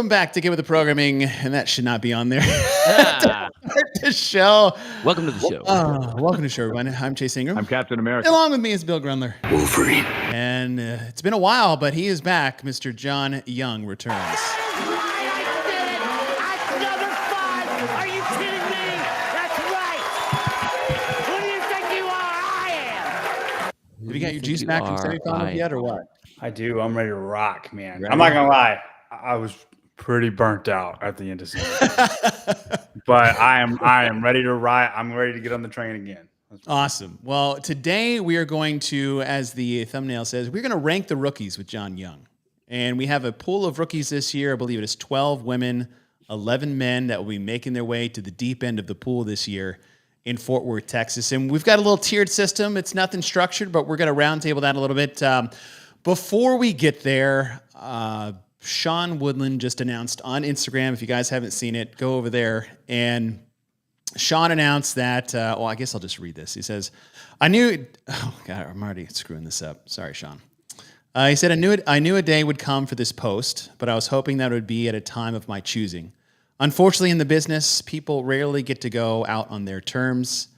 Welcome back to Get With The Programming, and that should not be on there. Ah. The show. Welcome to the show. Welcome to the show, everyone. I'm Chase Ingram. I'm Captain America. Along with me is Bill Grundler. Wolverine. And it's been a while, but he is back. Mr. John Young returns. Are you kidding me? That's right. Who do you think you are? I am. Have you got your juice back from semifinals yet, or what? I do. I'm ready to rock, man. Ready? I'm not gonna lie. I was pretty burnt out at the end of season, but I am ready to ride. I'm ready to get on the train again. Awesome. Well, today we are going to, as the thumbnail says, we're going to rank the rookies with John Young, and we have a pool of rookies this year. I believe it is 12 women, 11 men that will be making their way to the deep end of the pool this year in Fort Worth, Texas. And we've got a little tiered system. It's nothing structured, but we're going to roundtable that a little bit. Before we get there, Sean Woodland just announced on Instagram, if you guys haven't seen it, go over there. And Sean announced that, well, I guess I'll just read this. He says, I'm already screwing this up. Sorry, Sean. He said, I knew a day would come for this post, but I was hoping that it would be at a time of my choosing. Unfortunately, in the business, people rarely get to go out on their terms.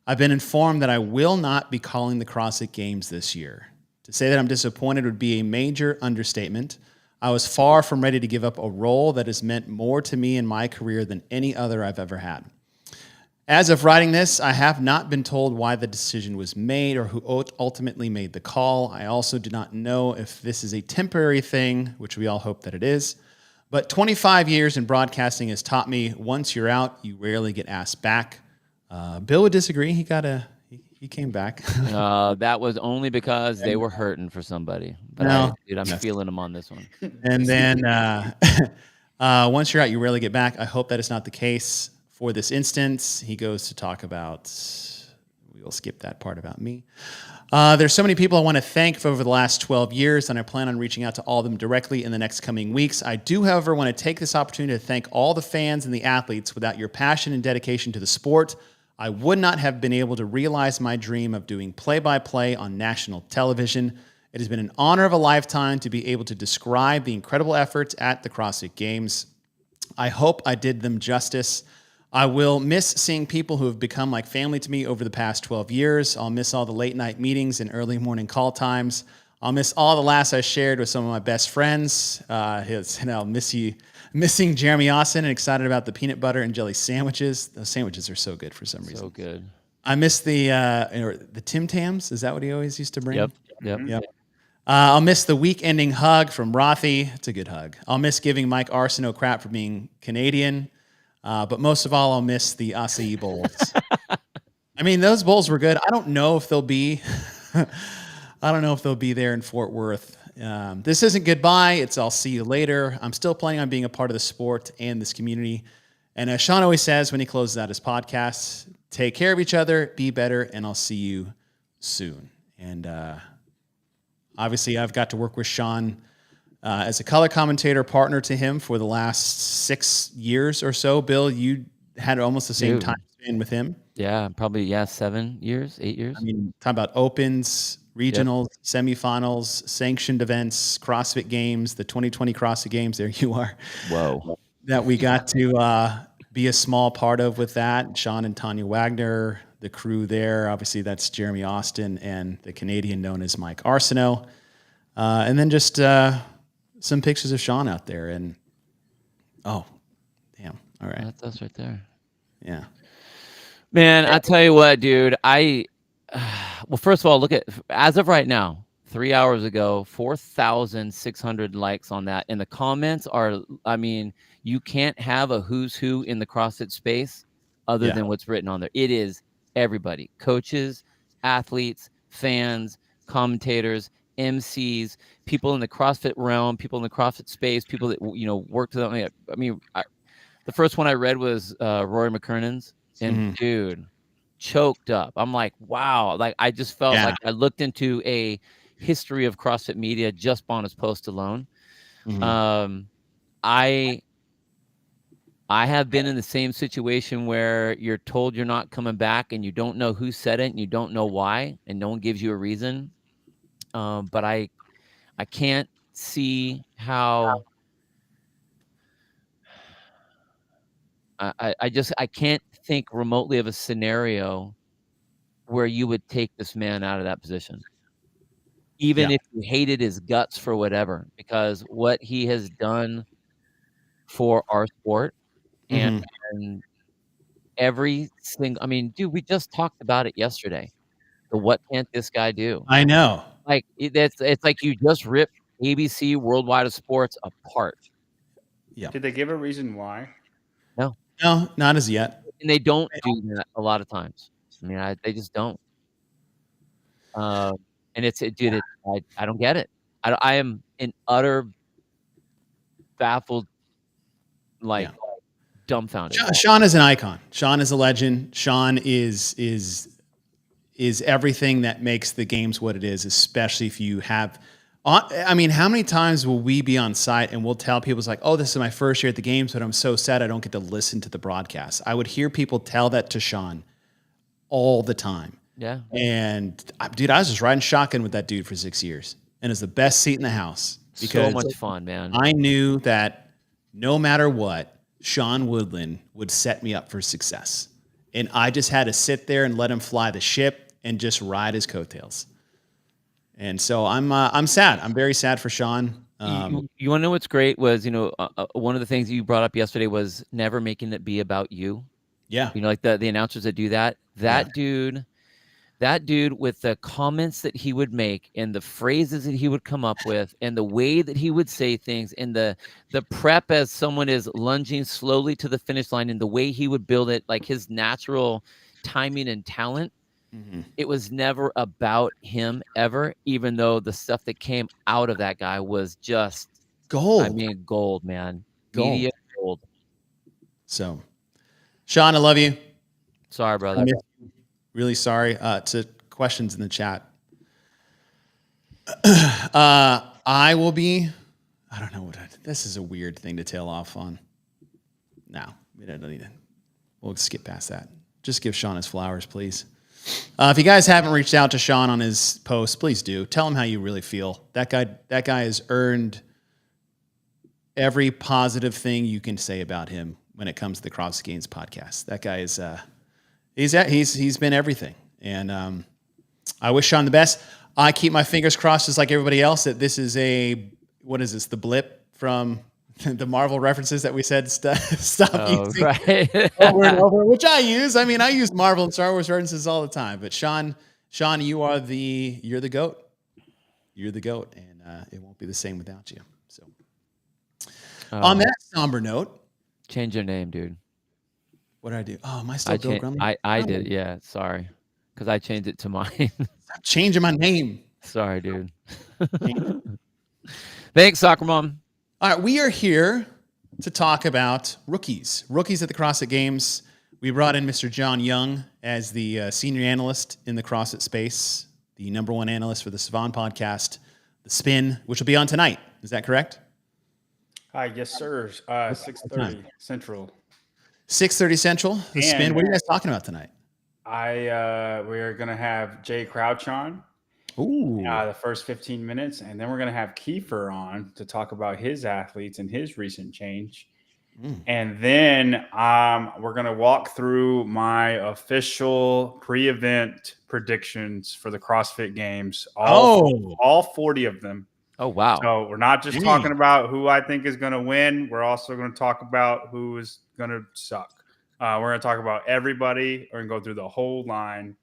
I've been informed that I will not be calling the CrossFit Games this year. To say that I'm disappointed would be a major understatement. I was far from ready to give up a role that has meant more to me in my career than any other I've ever had. As of writing this, I have not been told why the decision was made or who ultimately made the call. I also do not know if this is a temporary thing, which we all hope that it is. But 25 years in broadcasting has taught me once you're out, you rarely get asked back. Bill would disagree. He came back. That was only because they were hurting for somebody. But I'm feeling them on this one. And then once you're out, you rarely get back. I hope that is not the case for this instance. He goes to talk about, we will skip that part about me. There's so many people I want to thank for over the last 12 years, and I plan on reaching out to all of them directly in the next coming weeks. I do, however, want to take this opportunity to thank all the fans and the athletes. Without your passion and dedication to the sport, I would not have been able to realize my dream of doing play-by-play on national television. It has been an honor of a lifetime to be able to describe the incredible efforts at the CrossFit Games. I hope I did them justice. I will miss seeing people who have become like family to me over the past 12 years. I'll miss all the late-night meetings and early morning call times. I'll miss all the laughs I shared with some of my best friends. I'll missing Jeremy Austin and excited about the peanut butter and jelly sandwiches. Those sandwiches are so good for some reason. So good. I miss the Tim Tams. Is that what he always used to bring? Yep. I'll miss the week-ending hug from Rothy. It's a good hug. I'll miss giving Mike Arsenault crap for being Canadian. But most of all, I'll miss the acai bowls. I mean, those bowls were good. I don't know if they'll be there in Fort Worth. This isn't goodbye. It's I'll see you later. I'm still planning on being a part of the sport and this community. And as Sean always says when he closes out his podcast, take care of each other, be better, and I'll see you soon. And obviously, I've got to work with Sean as a color commentator partner to him for the last 6 years or so. Bill, you had almost the same time span with him. Yeah, probably 7 years, 8 years. I mean, talking about opens, regionals, semifinals, sanctioned events, CrossFit Games, the 2020 CrossFit Games. There you are. Whoa. That we got to be a small part of with that. Sean and Tanya Wagner, the crew there. Obviously, that's Jeremy Austin and the Canadian known as Mike Arsenault. And then just some pictures of Sean out there. And, oh, damn. All right. That's us right there. Yeah. Man, I tell you what, dude. Well, first of all, look at, as of right now, 3 hours ago, 4,600 likes on that. And the comments are, I mean, you can't have a who's who in the CrossFit space other than what's written on there. It is everybody, coaches, athletes, fans, commentators, MCs, people in the CrossFit realm, people in the CrossFit space, people that, worked with them. I mean, the first one I read was Rory McKernan's, and dude, choked up. I'm like, wow. Like, I just felt like I looked into a history of CrossFit media just on his post alone. I have been in the same situation where you're told you're not coming back and you don't know who said it and you don't know why, and no one gives you a reason. But I can't see how I can't think remotely of a scenario where you would take this man out of that position, even Yeah. if you hated his guts for whatever, because what he has done for our sport and, Mhm. and every single, I mean, dude, we just talked about it yesterday. The what can't this guy do? I know. Like it's like you just ripped ABC Worldwide of Sports apart. Yeah. Did they give a reason why? No, No, not as yet. and they don't do that a lot of times. I mean, they just don't. Um, and dude, I don't get it. I am in utter baffled, like Yeah. dumbfounded. Sean is an icon. Sean is a legend. Sean is everything that makes the games what it is, especially if you have. I mean, how many times will we be on site and we'll tell people, it's like, oh, this is my first year at the games, but I'm so sad I don't get to listen to the broadcast. I would hear people tell that to Sean all the time. Yeah. And dude, I was just riding shotgun with that dude for 6 years, and it's the best seat in the house So because much fun, man. I knew that no matter what, Sean Woodland would set me up for success. And I just had to sit there and let him fly the ship and just ride his coattails. And so I'm sad. I'm very sad for Sean. You want to know what's great was, one of the things you brought up yesterday was never making it be about you. Yeah. Like the announcers that do that. That dude with the comments that he would make and the phrases that he would come up with and the way that he would say things and the prep as someone is lunging slowly to the finish line and the way he would build it, like his natural timing and talent. Mm-hmm. It was never about him ever, even though the stuff that came out of that guy was just Gold. I mean, gold, man. Gold. Media gold. So, Sean, I love you. Sorry, brother. Really sorry. To questions in the chat. I will be. I don't know this is a weird thing to tail off on. No, we don't need it. We'll skip past that. Just give Sean his flowers, please. If you guys haven't reached out to Sean on his post, please do. Tell him how you really feel. That guy has earned every positive thing you can say about him when it comes to the CrossFit Games podcast. That guy is he's been everything, and I wish Sean the best. I keep my fingers crossed, just like everybody else, that this is what is this? The blip from the Marvel references that we said stop using right. over and over, which I use. I mean, I use Marvel and Star Wars references all the time. But Sean, you're the GOAT. You're the GOAT, and it won't be the same without you. So, on that somber note, change your name, dude. What did I do? Oh, am I still Bill Grumman? I did, yeah. Sorry, because I changed it to mine. Stop changing my name. Sorry, dude. Thanks, Soccer Mom. All right, we are here to talk about rookies at the CrossFit Games. We brought in Mr. John Young as the senior analyst in the CrossFit space, the number one analyst for the Savon podcast, The Spin, which will be on tonight. Is that correct? Yes, sir. 6:30 Central. 6:30 Central. The Spin. What are you guys talking about tonight? We're gonna have Jay Crouch on. Ooh. The first 15 minutes, and then we're gonna have Kiefer on to talk about his athletes and his recent change. And then we're gonna walk through my official pre-event predictions for the CrossFit Games. All 40 of them. Oh wow! So we're not just talking about who I think is going to win. We're also going to talk about who is going to suck. We're going to talk about everybody. We're going to go through the whole line,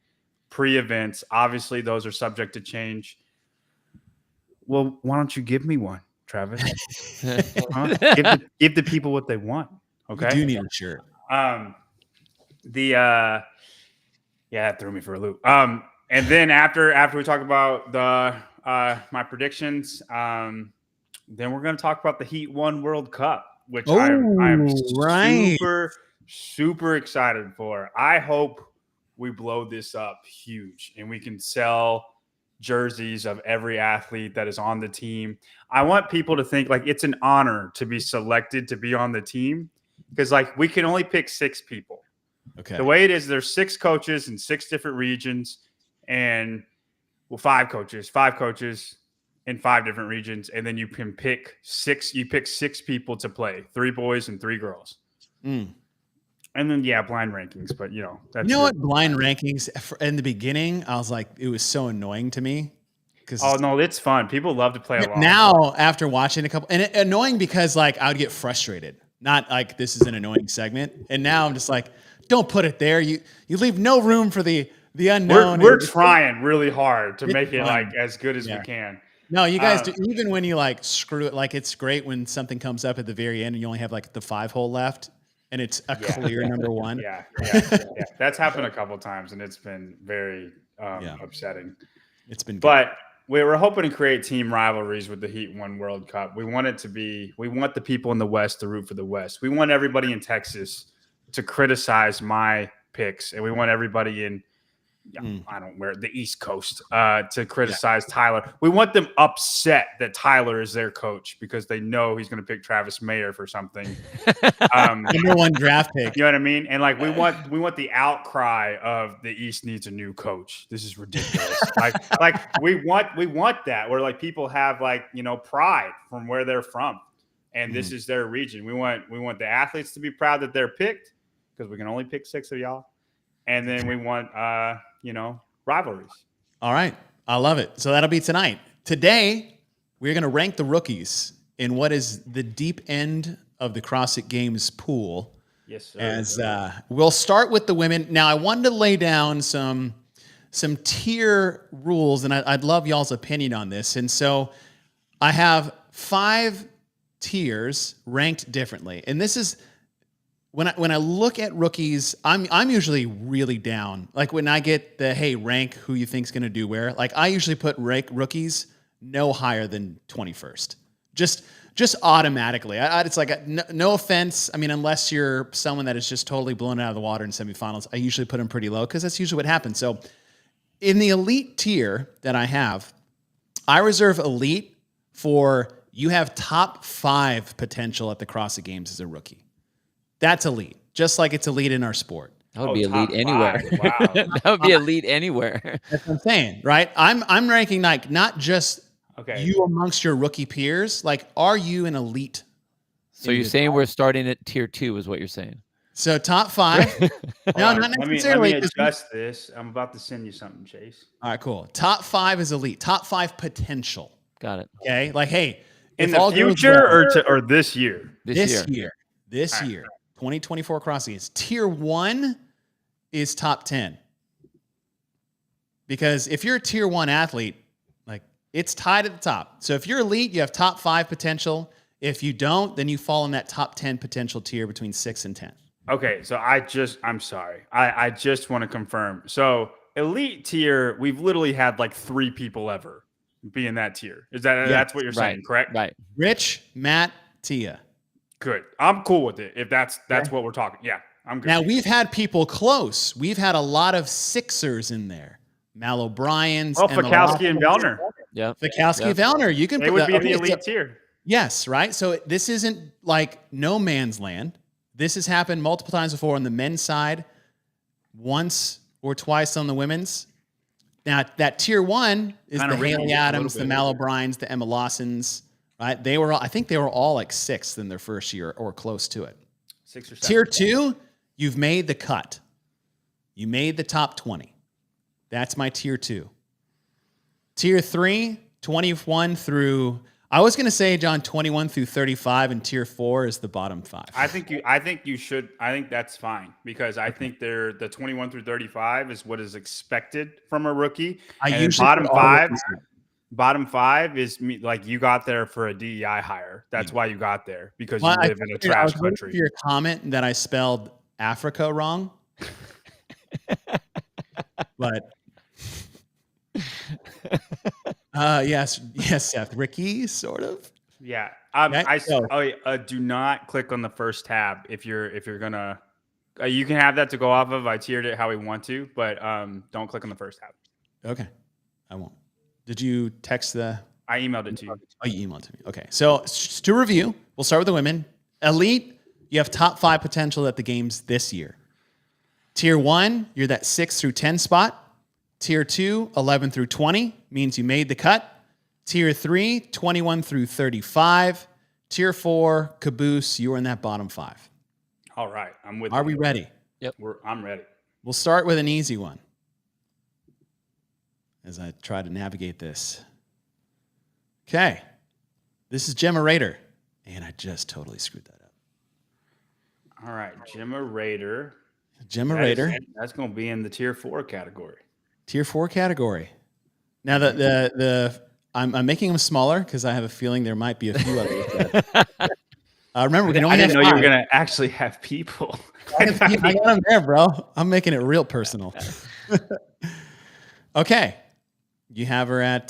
pre-events. Obviously, those are subject to change. Well, why don't you give me one, Travis? Give the people what they want. Okay. You do need a shirt. That threw me for a loop. And then after we talk about my predictions, then we're going to talk about the Heat 1 World Cup, which I'm super excited for. I hope we blow this up huge and we can sell jerseys of every athlete that is on the team. I want people to think like it's an honor to be selected to be on the team, because like we can only pick 6 people. Okay. The way it is, there's 6 coaches in 6 different regions, and 5 coaches in 5 different regions, and then you can pick 6. You pick 6 people to play, 3 boys and 3 girls. And then blind rankings, but that's You know what? Blind rankings in the beginning, I was like, it was so annoying to me. Oh no, it's fun. People love to play along. Now, after watching a couple, and annoying because like I would get frustrated. Not like this is an annoying segment. And now I'm just like, don't put it there. You leave no room for the unknown. We're trying really hard to make it fun. like as good as we can. No, you guys do. Even when you like screw it, like it's great when something comes up at the very end and you only have like the 5 hole left and it's a clear number one. Yeah. That's happened a couple times and it's been very upsetting. It's been good. But we were hoping to create team rivalries with the Heat 1 World Cup. We want the people in the West to root for the West. We want everybody in Texas to criticize my picks. And we want everybody in the East Coast to criticize Tyler. We want them upset that Tyler is their coach because they know he's going to pick Travis Mayer for something. Number 1 draft pick. You know what I mean? And like we want the outcry of the East needs a new coach. This is ridiculous. like we want that where like people have like pride from where they're from, and this is their region. We want the athletes to be proud that they're picked because we can only pick 6 of y'all, and then we want rivalries. All right. I love it. So that'll be tonight. Today, we're going to rank the rookies in what is the deep end of the CrossFit Games pool. Yes, sir. As we'll start with the women. Now, I wanted to lay down some tier rules, and I'd love y'all's opinion on this. And so I have 5 tiers ranked differently. And this is when I look at rookies, I'm usually really down. Like when I get the hey, rank who you think's going to do where. Like I usually put rank rookies no higher than 21st. Just automatically. It's like no offense. I mean, unless you're someone that is just totally blown out of the water in semifinals, I usually put them pretty low because that's usually what happens. So in the elite tier that I have, I reserve elite for you have top 5 potential at the CrossFit Games as a rookie. That's elite, just like it's elite in our sport. That would be elite 5. anywhere. Wow. That would be elite anywhere. That's what I'm saying, right? I'm ranking like not just Okay. you amongst your rookie peers. Like, are you an elite? So you're saying we're starting at tier 2 is what you're saying. So top 5. No, not necessarily. Let me adjust this. I'm about to send you something, Chase. All right, cool. Top 5 is elite. Top 5 potential. Got it. Okay, like hey, In if the all goes future well, or this year? this year, 2024 CrossFit Games. Tier 1 is top 10. Because if you're a tier 1 athlete, like it's tied at the top. So if you're elite, you have top 5 potential. If you don't, then you fall in that top 10 potential tier between 6 and 10. Okay, so I'm sorry. I just want to confirm. So elite tier, we've literally had like 3 people ever be in that tier. That's what you're saying, correct? Right. Rich, Matt, Tia. Good. I'm cool with it. If that's what we're talking. Yeah, I'm good. Now we've had people close. We've had a lot of Sixers in there. Mal O'Brien's. Fikowski and Vellner. Yeah. Fikowski, Vellner. You can They put would that, be in the elite tier. Yes, right? So this isn't like no man's land. This has happened multiple times before on the men's side, once or twice on the women's. Now, that tier 1 is Kinda the Haley rinky, Adams, a the little bit. Mal O'Briens, the Emma Lawsons, right? I think they were all like 6th in their first year or close to it. 6 or 7. Tier 2, you've made the cut. You made the top 20. That's my tier 2. Tier 3, 21 through, I was going to say, John, 21 through 35, and tier 4 is the bottom 5. I think you should. I think that's fine because I think the 21 through 35 is what is expected from a rookie. I And usually bottom put all 5. rookies in. Bottom 5 is like you got there for a DEI hire. That's why you got there because you live in a I trash was waiting country. for your comment that I spelled Africa wrong. But yes, Seth. Ricky, sort of. Yeah. Do not click on the first tab if you're gonna. You can have that to go off of. I tiered it how we want to, but don't click on the first tab. Okay, I won't. Did you text the? I emailed it to you. Oh, you emailed to me. Okay, so just to review, we'll start with the women. Elite, you have top 5 potential at the games this year. Tier 1, you're that 6 through 10 spot. Tier 2, 11 through 20, means you made the cut. Tier 3, 21 through 35. Tier 4, caboose, you were in that bottom 5. All right. I'm with Are you. we ready? I'm ready. We'll start with an easy one as I try to navigate this. Okay. This is Gemma Rader. And I just totally screwed that up. All right. Gemma Rader. Gemma Rader. That's going to be in the tier 4 category. Tier 4 category. Now, I'm making them smaller because I have a feeling there might be a few others. Remember, we can only I didn't know have you were 5. going to actually have people. I got them there, bro. I'm making it real personal. Okay. You have her at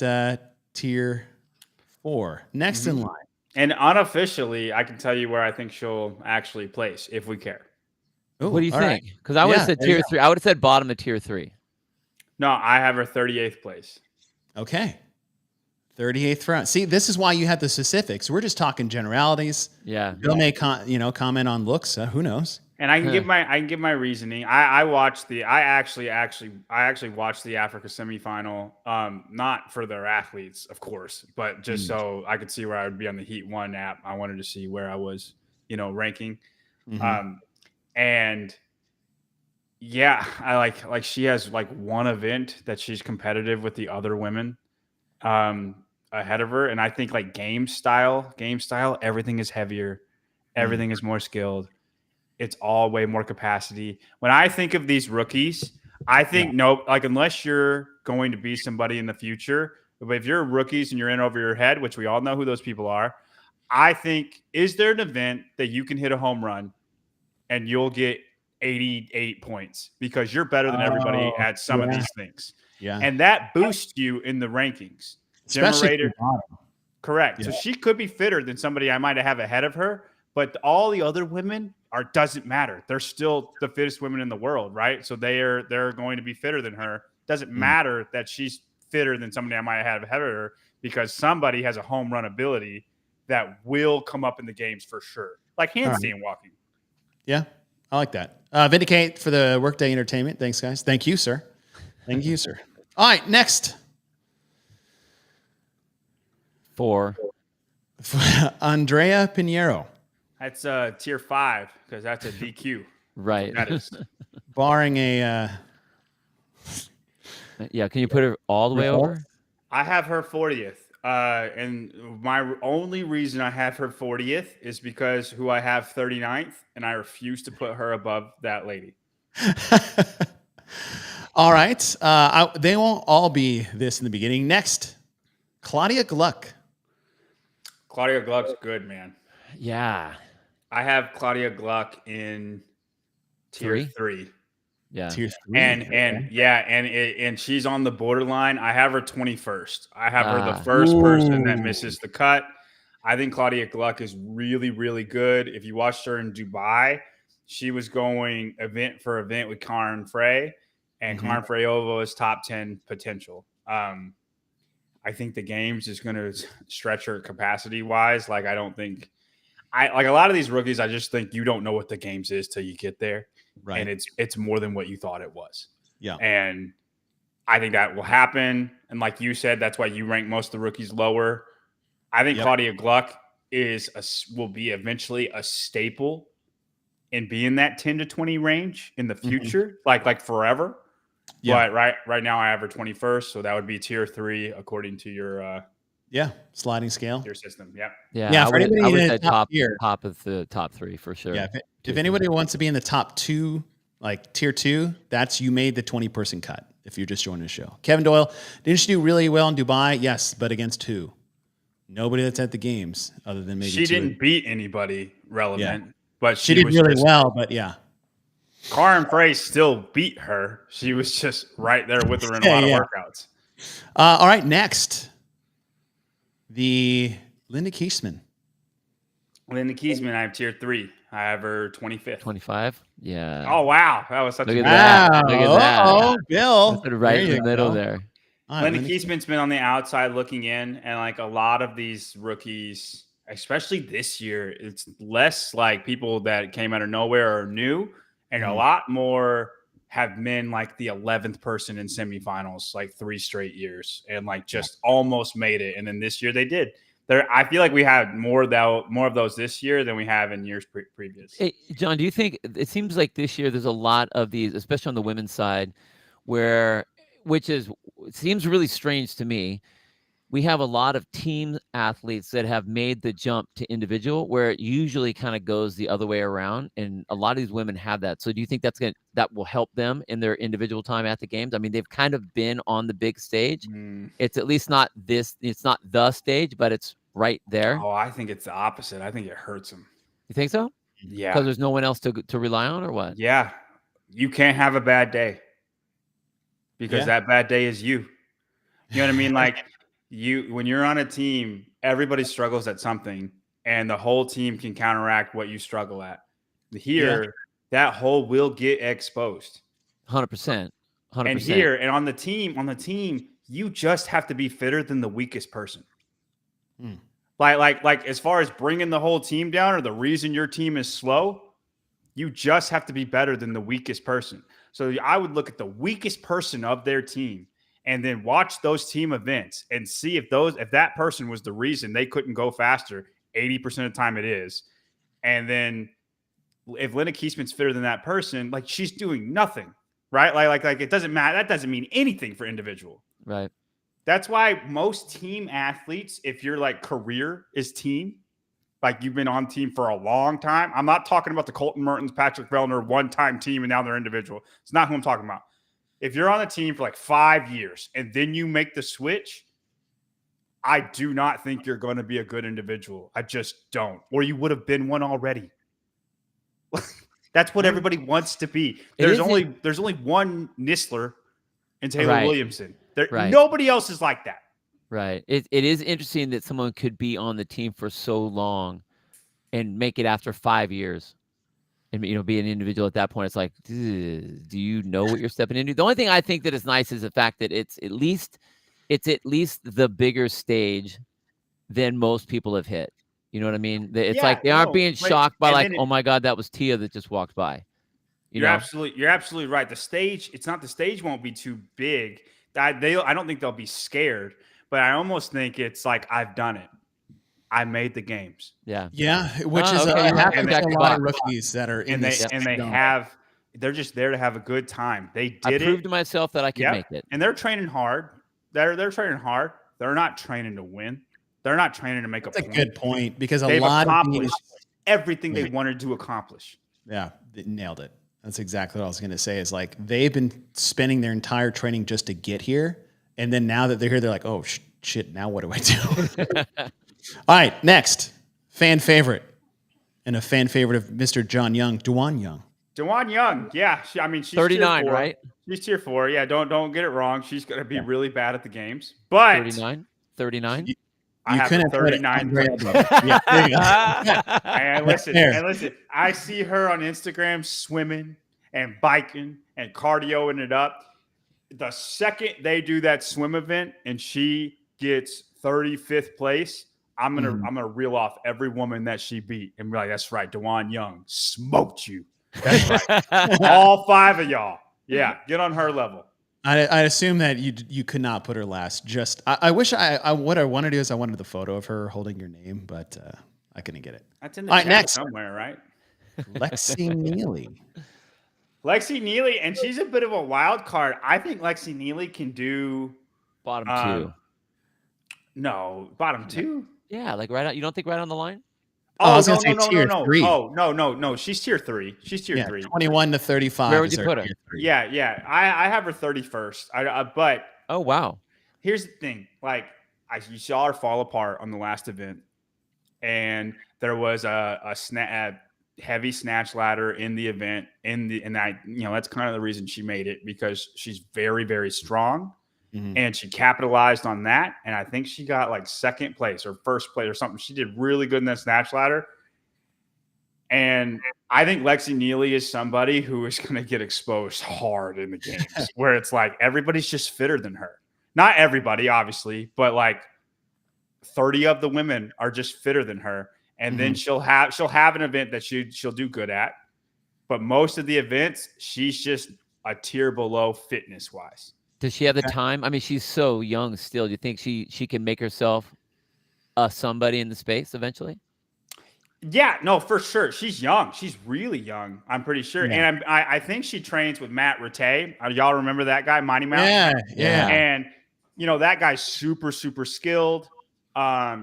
tier 4. Next in line. And unofficially, I can tell you where I think she'll actually place if we care. Ooh, What do you all right. think? Because I would have said there you tier go. 3. I would have said bottom of tier 3. No, I have her 38th place. Okay. 38th front. See, this is why you had the specifics. We're just talking generalities. Yeah. Bill may comment on looks. Who knows? And I can give my reasoning. I actually watched the Africa semifinal. Not for their athletes, of course, but just so I could see where I would be on the Heat 1 app. I wanted to see where I was, ranking. And yeah, I like she has like one event that she's competitive with the other women ahead of her. And I think like game style, everything is heavier, everything is more skilled. It's all way more capacity. When I think of these rookies, I think unless you're going to be somebody in the future, but if you're rookies and you're in over your head, which we all know who those people are, I think, is there an event that you can hit a home run and you'll get 88 points because you're better than everybody at some of these things? Yeah. And that boosts you in the rankings. Especially Generator, correct. Yeah. So she could be fitter than somebody I might have ahead of her, but all the other women doesn't matter. They're still the fittest women in the world, right? So they're going to be fitter than her. Doesn't matter that she's fitter than somebody I might have ahead of her because somebody has a home run ability that will come up in the games for sure. Like handstand walking. Yeah, I like that. Vindicate for the Workday Entertainment. Thanks, guys. Thank you, sir. Thank you, sir. All right, next. 4. Andrea Pinheiro. That's tier 5 because that's a DQ. Right. That is. Barring a... yeah, can you put her all the way over? I have her 40th. And my only reason I have her 40th is because who I have 39th, and I refuse to put her above that lady. All right. They won't all be this in the beginning. Next, Claudia Gluck. Claudia Gluck's good, man. Yeah. I have Claudia Gluck in tier 3. Yeah. Tier 3. And she's on the borderline. I have her 21st. I have her the first person that misses the cut. I think Claudia Gluck is really, really good. If you watched her in Dubai, she was going event for event with Karen Frey, and Karen Freyova is top 10 potential. I think the games is going to stretch her capacity wise. Like, I don't think like a lot of these rookies, I just think you don't know what the games is till you get there. Right. And it's more than what you thought it was. Yeah. And I think that will happen. And like you said, that's why you rank most of the rookies lower. I think Claudia Gluck will be eventually a staple and be in that 10 to 20 range in the future, like forever. Yeah. But right now I have her 21st, so that would be tier 3 according to your sliding scale. Your system. Yeah. Yeah. For anybody I would in say the top of the top 3 for sure. Yeah. If anybody wants to be in the top 2, like tier 2, that's you made the 20-person cut. If you're just joining the show, Kevin Doyle, didn't she do really well in Dubai? Yes, but against who? Nobody that's at the games other than maybe she didn't beat anybody relevant, but she did really well. But yeah, Karen Frey still beat her. She was just right there with her in a lot of workouts. All right, next, the Linda Kiesman. Linda Kiesman, I have tier 3. I have her 25th. 25? Yeah. Oh, wow. That was such Look a at that. Look at that. Oh, Bill. Right in the middle there. Linda Kiesman's been on the outside looking in, and like a lot of these rookies, especially this year, it's less like people that came out of nowhere or new, and a lot more have been like the 11th person in semifinals like 3 straight years and like just almost made it. And then this year they did. I feel like we had more of those this year than we have in years previous. Hey, John, do you think it seems like this year there's a lot of these, especially on the women's side, which seems really strange to me. We have a lot of team athletes that have made the jump to individual, where it usually kind of goes the other way around, and a lot of these women have that. So, do you think that will help them in their individual time at the games? I mean, they've kind of been on the big stage. It's at least not it's not the stage, but it's right there. Oh, I think it's the opposite. I think it hurts them. You think so? Yeah, Because there's no one else to rely on, or what? Yeah, you can't have a bad day because that bad day is you. You know what I mean? Like when you're on a team, everybody struggles at something, and the whole team can counteract what you struggle at. Here, that hole will get exposed. 100%. 100%. And here, and on the team, you just have to be fitter than the weakest person. Like as far as bringing the whole team down, or the reason your team is slow, you just have to be better than the weakest person. So I would look at the weakest person of their team and then watch those team events and see if that person was the reason they couldn't go faster. 80% of the time it is. And then if Linda Kiesman's fitter than that person, like, she's doing nothing, right? Like it doesn't matter. That doesn't mean anything for individual. Right. That's why most team athletes, if your like career is team, like you've been on team for a long time. I'm not talking about the Colton Mertens, Patrick Vellner one-time team and now they're individual. It's not who I'm talking about. If you're on a team for like 5 years and then you make the switch, I do not think you're going to be a good individual. I just don't. Or you would have been one already. That's what everybody wants to be. There's only one Nisler and Taylor Williamson. Nobody else is like that. Right. It is interesting that someone could be on the team for so long and make it after 5 years. And, be an individual at that point. It's like, do you know what you're stepping into? The only thing I think that is nice is the fact that it's at least the bigger stage than most people have hit. You know what I mean? It's like they aren't being shocked by oh my God, that was Tia that just walked by. You're absolutely right. The stage won't be too big. I don't think they'll be scared, but I almost think it's like, I've done it. I made the games. Yeah. Yeah. Which is okay. a lot of rookies that are in this. And they're just there to have a good time. They did it. I proved to myself that I can make it. And they're training hard. They're training hard. They're not training to win. They're not training to make a point. That's a good point, because they've lot accomplished of everything they wanted to accomplish. Yeah, they nailed it. That's exactly what I was going to say. Is like they've been spending their entire training just to get here, and then now that they're here, they're like, oh shit, now what do I do? All right, next fan favorite, and a fan favorite of Mr. John Young, DeJuan Young. DeJuan Young, yeah, she's 39, tier 4. right? She's tier 4. Yeah, don't get it wrong. She's going to be really bad at the games, but 39. I have 39. Yeah, there you go. And listen. I see her on Instagram swimming and biking and cardioing it up. The second they do that swim event and she gets 35th place, I'm gonna reel off every woman that she beat and be like, that's right, DeJuan Young smoked you. That's right. All 5 of y'all. Yeah, get on her level. I assume that you could not put her last. Just I wish what I want to do is I wanted the photo of her holding your name, but I couldn't get it. That's in the chat next somewhere, right? Lexi Neely. Lexi Neely, and she's a bit of a wild card. I think Lexi Neely can do bottom 2. No, bottom 2. Yeah, like right out. You don't think right on the line? I was going to say tier 3. Oh, no. She's tier 3. She's tier 3. 21 to 35. Where would you put her? Yeah. I have her 31st. But oh, wow. Here's the thing. Like, you saw her fall apart on the last event, and there was a heavy snatch ladder in the event. That's kind of the reason she made it, because she's very, very strong. Mm-hmm. And she capitalized on that. And I think she got like 2nd place or 1st place or something. She did really good in that snatch ladder. And I think Lexi Neely is somebody who is going to get exposed hard in the games, where it's like everybody's just fitter than her. Not everybody, obviously, but like 30 of the women are just fitter than her. And then she'll have an event that she'll do good at. But most of the events, she's just a tier below fitness wise. Does she have the time? I mean, she's so young still. Do you think she can make herself somebody in the space eventually? Yeah, no, for sure. She's young. She's really young. I'm pretty sure. Yeah. And I think she trains with Matt Rattay. Y'all remember that guy, Mighty Mouse? Yeah. And that guy's super, super skilled,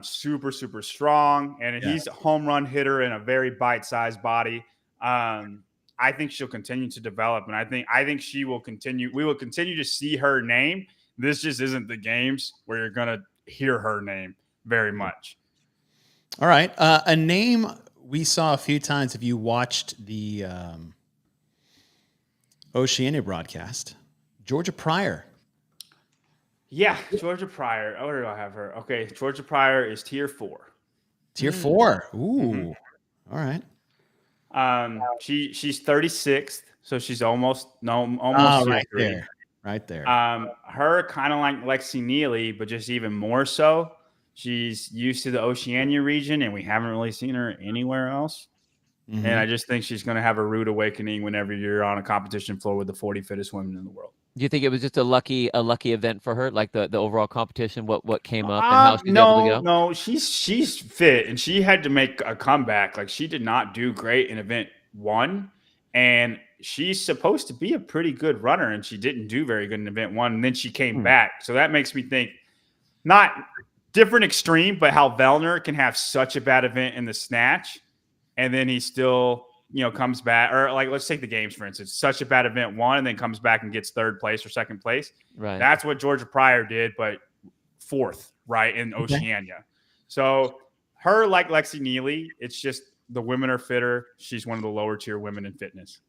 super, super strong, and Yeah. he's a home run hitter in a very bite-sized body. I think she'll continue to develop, and I think she will continue. We will continue to see her name. This just isn't the games where you're gonna hear her name very much. All right. A name we saw a few times if you watched the Oceania broadcast, Georgia Pryor. Yeah, Georgia Pryor. Where do I have her? Okay, Georgia Pryor is tier 4. Tier 4. Ooh. All right. She's 36th, so she's almost tier right 3. there. Right there. Her kind of like Lexi Neely, but just even more so. She's used to the Oceania region, and we haven't really seen her anywhere else. Mhm. And I just think she's going to have a rude awakening whenever you're on a competition floor with the 40 fittest women in the world. Do you think it was just a lucky event for her, like the overall competition, what came up and how she's able to go? No, she's fit, and she had to make a comeback. Like, she did not do great in event 1, and she's supposed to be a pretty good runner, and she didn't do very good in event 1, and then she came back. So that makes me think, not different extreme, but how Vellner can have such a bad event in the snatch, and then he still comes back. Or like, let's take the games, for instance, such a bad event 1 and then comes back and gets 3rd place or 2nd place. Right. That's what Georgia Pryor did, but 4th, right, in Oceania. So her, like Lexi Neely, it's just the women are fitter. She's one of the lower tier women in fitness.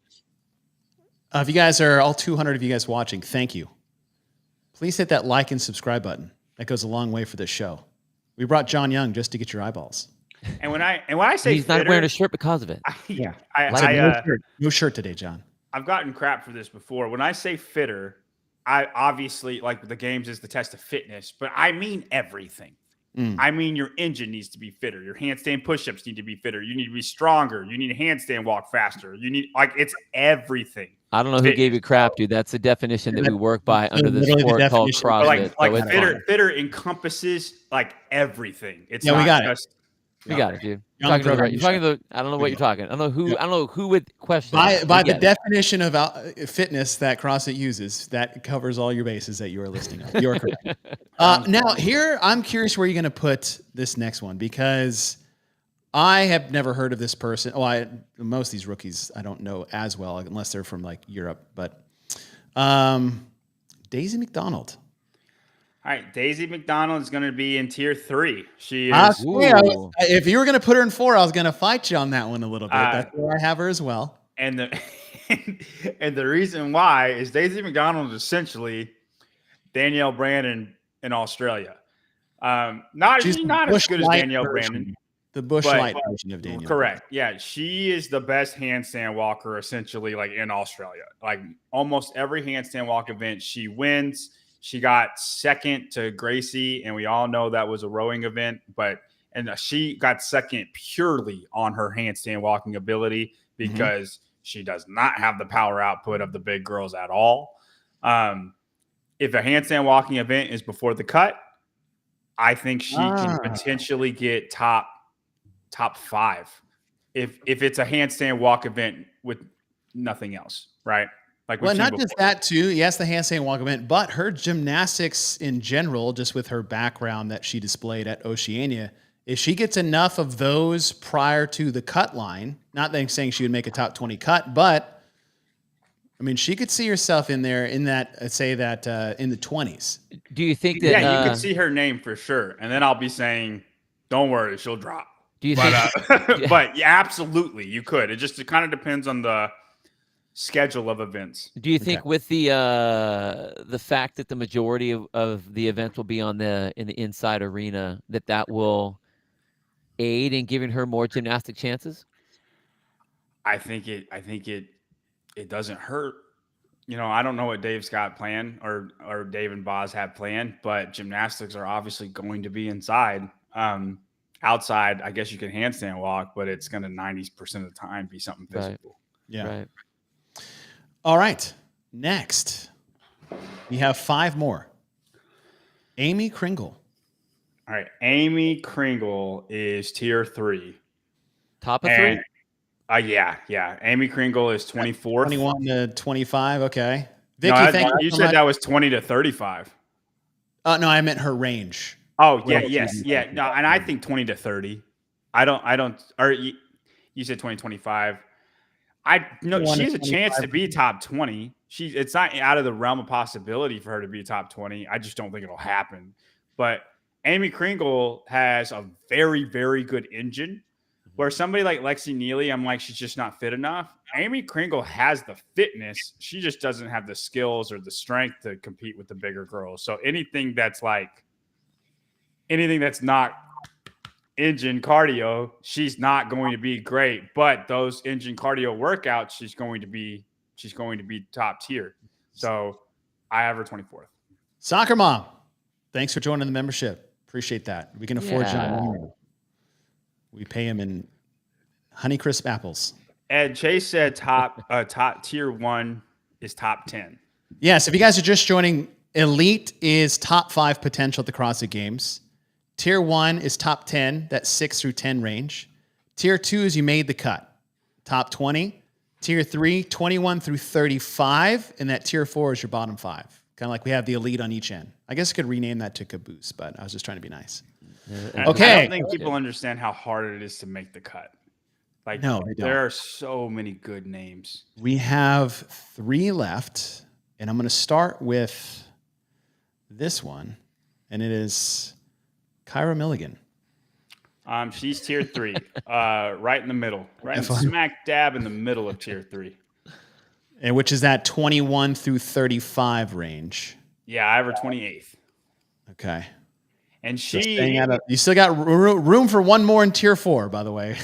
If you guys are all 200 of you guys watching, thank you. Please hit that like and subscribe button. That goes a long way for this show. We brought John Young just to get your eyeballs. And when I say he's not wearing a shirt because of it. No shirt today, John. I've gotten crap for this before. When I say fitter, I obviously, like, the games is the test of fitness, but I mean everything. I mean, your engine needs to be fitter. Your handstand push-ups need to be fitter. You need to be stronger. You need a handstand walk faster. You need, it's everything. I don't know who gave you crap, dude. That's the definition that we work by under the sport called CrossFit. Like fitter encompasses like everything. It's not we got just, it. We got it, dude. You're talking to the, I don't know what you're talking. I don't know who would question. By the definition of fitness that CrossFit uses, that covers all your bases that you are listing. You're correct. Now here, I'm curious where you're going to put this next one, because I have never heard of this person. Most of these rookies I don't know as well, unless they're from like Europe. But Daisy McDonald. all right, Daisy McDonald is going to be in tier 3. She Ah, is. if you were going to put her in 4, I was going to fight you on that one a little bit. That's where I have her as well. And the reason why is Daisy McDonald is essentially Danielle Brandon in Australia. She's not as good as Danielle Brandon. The Bush Light version of Danielle. Correct. Yeah, she is the best handstand walker essentially, like, in Australia. Like, almost every handstand walk event she wins. She got 2nd to Gracie, and we all know that was a rowing event, and she got 2nd purely on her handstand walking ability, because she does not have the power output of the big girls at all. If a handstand walking event is before the cut, I think she can potentially get top 5 if it's a handstand walk event with nothing else, right? Like, well, not just that too. Yes, the handstand walk event, but her gymnastics in general, just with her background that she displayed at Oceania, if she gets enough of those prior to the cut line, not that I'm saying she would make a top 20 cut, but I mean, she could see herself in there in that, in the 20s. Do you think that? Yeah, you could see her name for sure, and then I'll be saying, "Don't worry, she'll drop." Do you think? But yeah, absolutely, you could. It kind of depends on the schedule of events. Do you think with the fact that the majority of the events will be in the inside arena, that will aid in giving her more gymnastic chances? I think it doesn't hurt. I don't know what Dave's got planned or Dave and Boz have planned, but gymnastics are obviously going to be inside. Outside, I guess you can handstand walk, but it's going to 90% of the time be something physical. Right. Yeah. Right. All right. Next, we have 5 more. Amy Kringle. All right. Amy Kringle is tier 3. Top of And 3? yeah. Amy Kringle is 24th. 21 to 25. Okay. No, Vicky, thank you so said much. that was 20 to 35. No, I meant her range. Oh, yeah, Relative yes. to- Yeah. No, and I think 20 to 30. I don't or you said 2025. No, 21 she to has a chance 25. to be top 20. It's not out of the realm of possibility for her to be top 20. I just don't think it'll happen. But Amy Kringle has a very, very good engine. Where somebody like Lexi Neely, I'm like, she's just not fit enough. Amy Kringle has the fitness. She just doesn't have the skills or the strength to compete with the bigger girls. So anything that's not engine cardio, she's not going to be great. But those engine cardio workouts, she's going to be top tier. So I have her 24th. Soccer Mom, thanks for joining the membership. Appreciate that. We can afford John Yeah. Wayne. We pay him in Honeycrisp apples. Ed Chase said top tier 1 is top 10. Yes, if you guys are just joining, Elite is top 5 potential at the CrossFit Games. Tier 1 is top 10, that's 6 through 10 range. Tier 2 is you made the cut, top 20. Tier 3, 21 through 35. And that tier 4 is your bottom 5. Kind of like we have the Elite on each end. I guess I could rename that to Caboose, but I was just trying to be nice. Okay. I don't think people understand how hard it is to make the cut. Like, No, they don't. there are so many good names. We have 3 left, and I'm going to start with this one, and it is Kyra Milligan. She's tier 3, right in the middle, smack dab in the middle of tier 3. And which is that 21 through 35 range. Yeah, I have her 28th. Okay. And So she, staying at you still got room for one more in tier 4, by the way.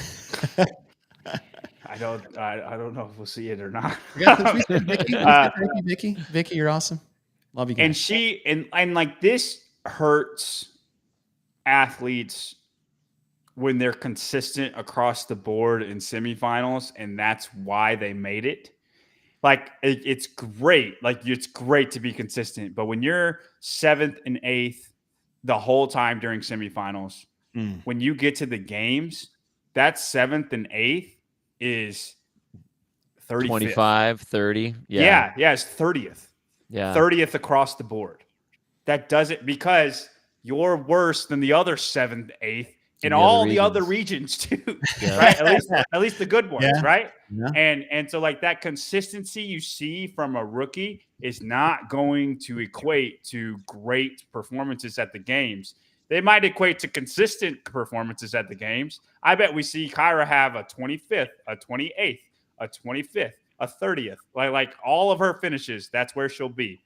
I don't know if we'll see it or not. Vicky, you're awesome. Love you guys. And like this hurts athletes when they're consistent across the board in semifinals, and that's why they made it. Like it's great. Like it's great to be consistent, but when you're 7th and 8th the whole time during semifinals, when you get to the games, that 7th and 8th is 35th. 25, 30. Yeah, it's 30th. Yeah. 30th across the board. That does it because you're worse than the other 7th, 8th in all the other regions too. Yeah. Right? At least the good ones, Yeah. right? Yeah. And so like that consistency you see from a rookie is not going to equate to great performances at the games. They might equate to consistent performances at the games. I bet we see Kyra have a 25th, a 28th, a 25th, a 30th. Like all of her finishes, that's where she'll be.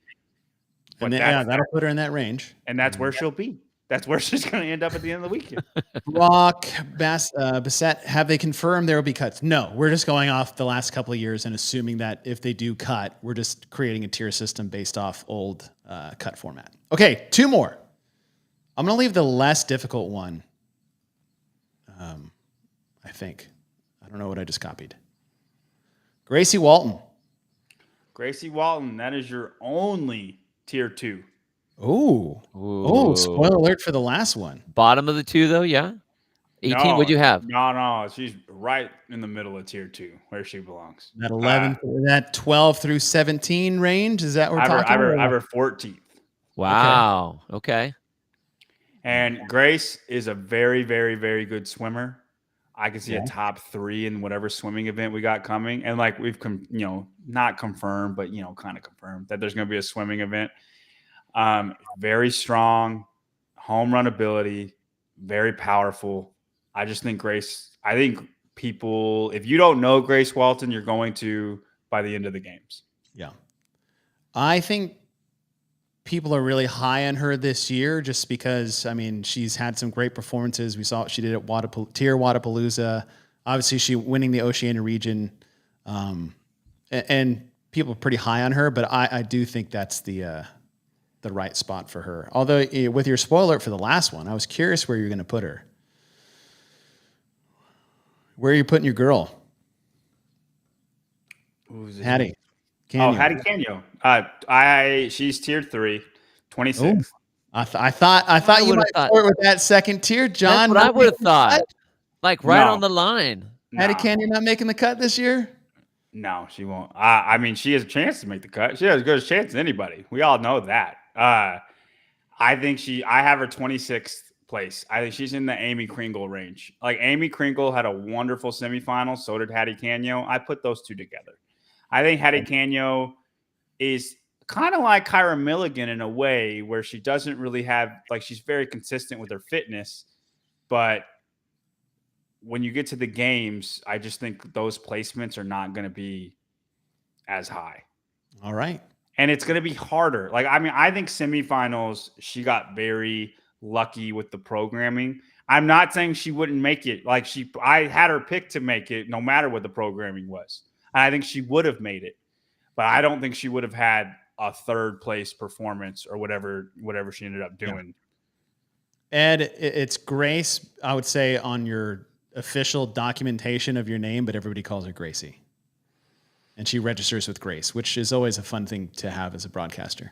And then, that'll put her in that range. And that's where she'll be. That's where she's going to end up at the end of the weekend. Rock, Bassett, have they confirmed there will be cuts? No, we're just going off the last couple of years and assuming that if they do cut, we're just creating a tier system based off old cut format. Okay, 2 more. I'm going to leave the less difficult one. I think. I don't know what I just copied. Gracie Walton. Gracie Walton, that is your only tier 2. Oh, spoiler alert for the last one. Bottom of the 2, though, yeah? 18, what'd you have? No. She's right in the middle of tier 2, where she belongs. That 11, that 12 through 17 range, is that what we're talking about? I have her 14th. Wow. Okay. And Grace is a very, very, very good swimmer. I can see a top 3 in whatever swimming event we got coming. And like we've, not confirmed, but, kind of confirmed that there's going to be a swimming event. Very strong, home run ability, very powerful. I just think people, if you don't know Grace Walton, you're going to by the end of the games. Yeah. I think people are really high on her this year just because, she's had some great performances. We saw what she did at Wadapalooza. Obviously, she winning the Oceania region. And people are pretty high on her, but I do think that's the right spot for her. Although with your spoiler alert for the last one, I was curious where you're going to put her. Where are you putting your girl? Hattie. Canyo. Oh, Hattie Canyo. She's tier 3, 26. I thought you would've might thought- flirt with that second tier, John. That's what I not would have making the thought. cut? Like right No. on the line. Hattie No. Canyon not making the cut this year? No, she won't. I mean, she has a chance to make the cut. She has as good a chance as anybody. We all know that. I think I have her 26th place. I think she's in the Amy Kringle range. Like Amy Kringle had a wonderful semifinal. So did Hattie Canyo. I put those two together. I think Hattie Canyo is kind of like Kyra Milligan in a way where she doesn't really have, like, she's very consistent with her fitness, but when you get to the games, I just think those placements are not going to be as high. All right. And it's going to be harder. Like, I mean, I think semifinals, she got very lucky with the programming. I'm not saying she wouldn't make it. Like, I had her picked to make it no matter what the programming was. And I think she would have made it. But I don't think she would have had a third place performance or whatever she ended up doing. Ed, it's Grace, I would say, on your official documentation of your name, but everybody calls her Gracie. And she registers with Grace, which is always a fun thing to have as a broadcaster.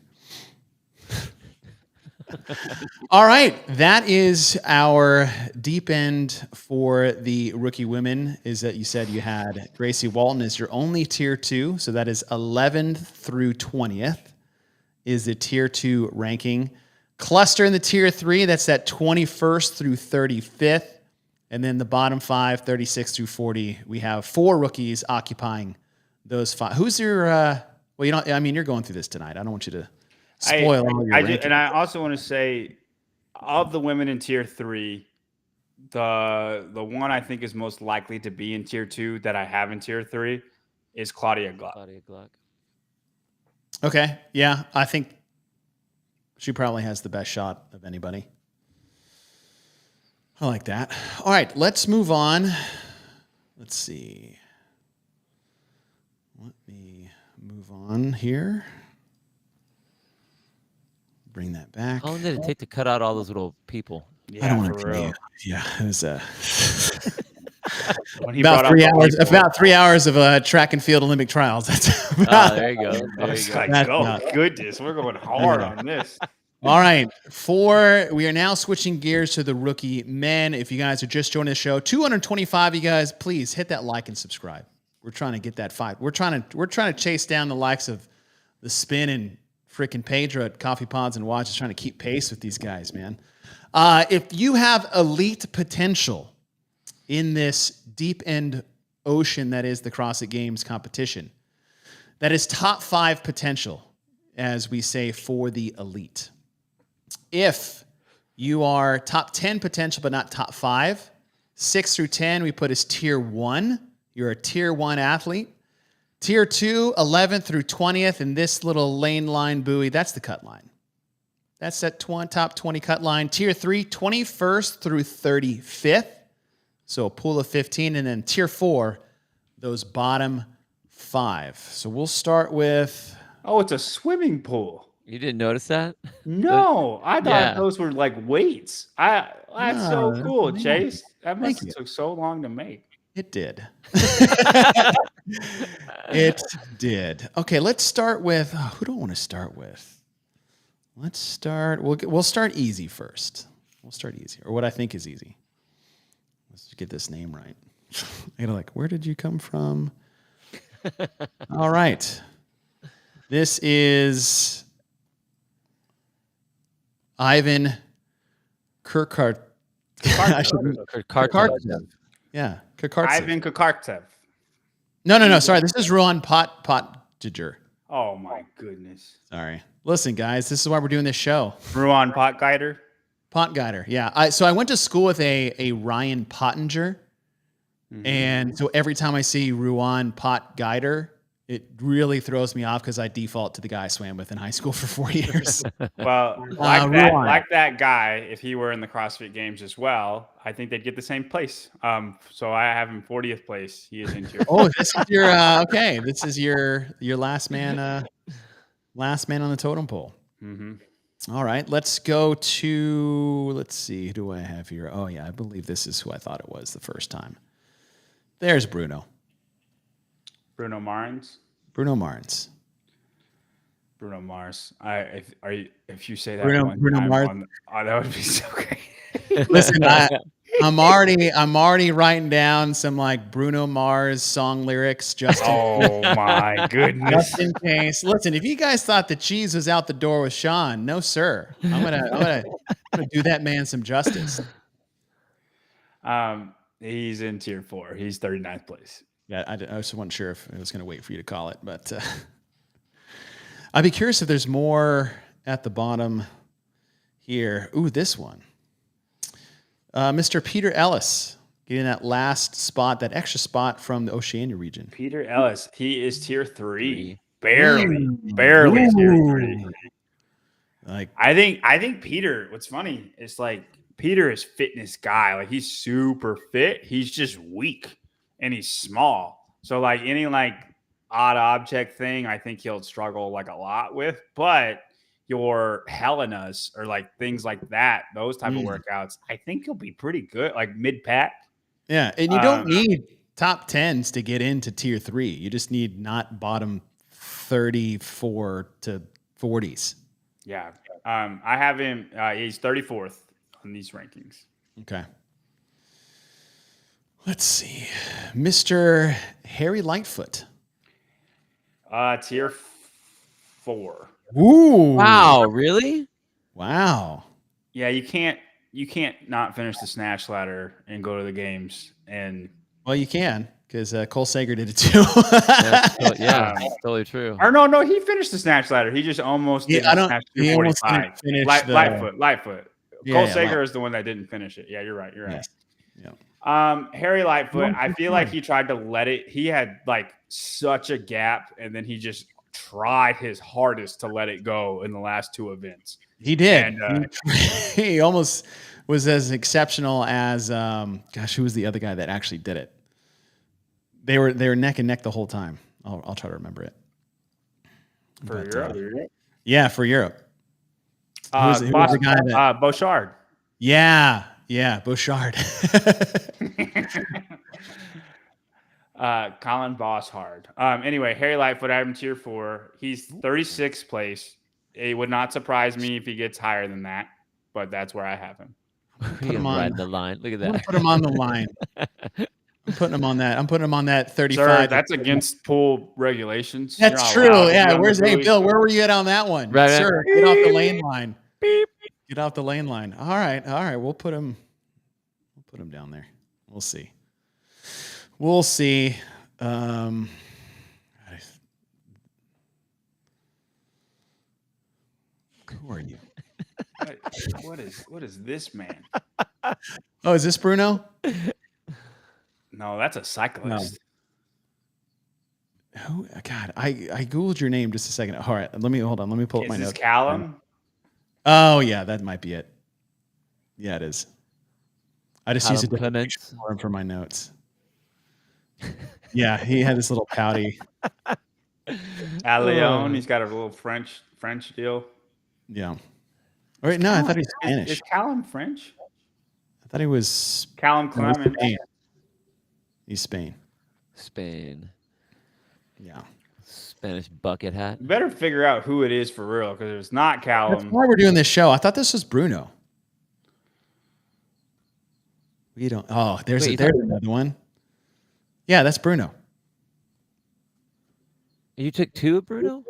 All right. That is our deep end for the rookie women, is that you said you had Gracie Walton as your only tier 2. So that is 11th through 20th is the tier 2 ranking. Cluster in the tier 3, that's that 21st through 35th. And then the bottom 5, 36 through 40, we have 4 rookies occupying those 5. Who's your, well, you're going through this tonight. I don't want you to spoil all your rankings. And I also want to say, of the women in tier 3, the one I think is most likely to be in tier 2 that I have in tier 3 is Claudia Gluck. Okay. Yeah. I think she probably has the best shot of anybody. I like that. All right. Let's move on. Let's see. Let me move on here. Bring that back. How long did it take to cut out all those little people? Yeah, I don't want for to tell real. you. Yeah, it was When he brought about up 3 the hours. whiteboard, About 3 hours of track and field Olympic trials. That's Oh, there you go. I There was you go. like, That's oh, not- goodness, we're going hard on this. All right. We are now switching gears to the rookie men. If you guys are just joining the show, 225 of you guys, please hit that like and subscribe. We're trying to get that 5. We're trying to chase down the likes of the Spin and freaking Pedro at Coffee Pods and Watches, trying to keep pace with these guys, man. If you have elite potential in this deep end ocean that is the CrossFit Games competition, that is top 5 potential, as we say, for the elite. If you are top 10 potential but not top 5, 6 through 10 we put as tier 1. You're a tier 1 athlete. Tier 2, 11th through 20th, and this little lane line buoy, that's the cut line. That's that top 20 cut line. Tier 3, 21st through 35th. So a pool of 15. And then tier 4, those bottom 5. So we'll start with... Oh, it's a swimming pool. You didn't notice that? No, I thought Yeah. those were like weights. That's so No, cool, man. Chase. That must Thank have you. took so long to make. It did. It did. Okay, let's start with... who do I want to start with? Let's start... We'll start easy first. We'll start easy. Or what I think is easy. Let's get this name right. I gotta where did you come from? All right. This is Ivan Kirkart. Kartsev. Yeah, Kirkartsev. Ivan Kakartsev. No. Sorry, this is Ruan Pottinger. Oh my goodness. Sorry. Listen, guys, this is why we're doing this show. Ruan Potgeider. Potgeider, yeah. So I went to school with a Ryan Pottinger, and so every time I see Ruan Potgeider, it really throws me off because I default to the guy I swam with in high school for 4 years. Well, Ruan. like that guy, if he were in the CrossFit Games as well, I think they'd get the same place. So I have him 40th place. He is in tier. Oh, this is your okay. This is your last man on the totem pole. Mm-hmm. All right, let's go to, let's see, who do I have here? Oh, yeah, I believe this is who I thought it was the first time. There's Bruno. Bruno Martins. Bruno Martins. Bruno Mars. If you say that Bruno one time Mars. that would be so great. Listen, I'm already writing down some like Bruno Mars song lyrics just Oh my goodness. just in case. Listen, if you guys thought the cheese was out the door with Sean, no sir. I'm gonna do that man some justice. He's in tier 4. He's 39th place. Yeah, I just wasn't sure if I was gonna wait for you to call it, but I'd be curious if there's more at the bottom here. Ooh, this one. Mr. Peter Ellis getting that last spot, that extra spot from the Oceania region. Peter Ellis, he is tier 3. Barely tier 3. Like, I think Peter, what's funny is like Peter is fitness guy. Like he's super fit. He's just weak and he's small. So like any like odd object thing, I think he'll struggle like a lot with, but your Helenas or like things like that, those type of workouts, I think he'll be pretty good, like mid-pack. yeah, and you don't need top 10s to get into tier 3. You just need not bottom 34 to 40s. Yeah. I have him, he's 34th on these rankings. Okay. Let's see. Mr. Harry Lightfoot. Tier 4. Ooh. Wow, really? Wow. Yeah, you can't not finish the snatch ladder and go to the games. And Well, you can, because Cole Sager did it too. Yeah, totally true. or no, he finished the snatch ladder. He just almost didn't snatch he almost 245. didn't finish Lightfoot. Cole Sager is the one that didn't finish it. Yeah, you're right. Yes. Yeah. Harry Lightfoot, I feel like he tried to let it. He had like such a gap, and then he just tried his hardest to let it go in the last 2 events. He did. And, he almost was as exceptional as who was the other guy that actually did it? They were neck and neck the whole time. I'll try to remember it. For Europe. Yeah, for Europe. Who was the guy that? Bouchard. Yeah, Bouchard. Colin Bosshard. Anyway, Harry Lightfoot, I have him tier 4. He's 36th place. It would not surprise me if he gets higher than that, but that's where I have him. Put him on the line. Look at that. Put him on the line. I'm putting him on that. I'm putting him on that 35. Sir, that's against pool regulations. That's true. Yeah. Where's Bill? Where were you at on that one? Right. Sir, get off the lane line. Beep. Get off the lane line. All right. We'll put him down there. We'll see. Who are you? What is this man? Oh, is this Bruno? No, that's a cyclist. No. Who? God, I googled your name just a second. All right, hold on. Let me pull up my notes. Is this Callum? Oh yeah, that might be it. Yeah, it is. I just used a different Clements. picture for him for my notes. Yeah, he had this little pouty. Leon, he's got a little French deal. Yeah. All right, no, I thought he was Spanish. Is Callum French? I thought he was Callum Clement. Spain. He's Spain. Yeah. Spanish bucket hat. You better figure out who it is for real, because if it's not That's Callum, why we're doing this show. I thought this was Bruno. We don't. Oh, there's another one. Yeah, that's Bruno. You took 2 of Bruno?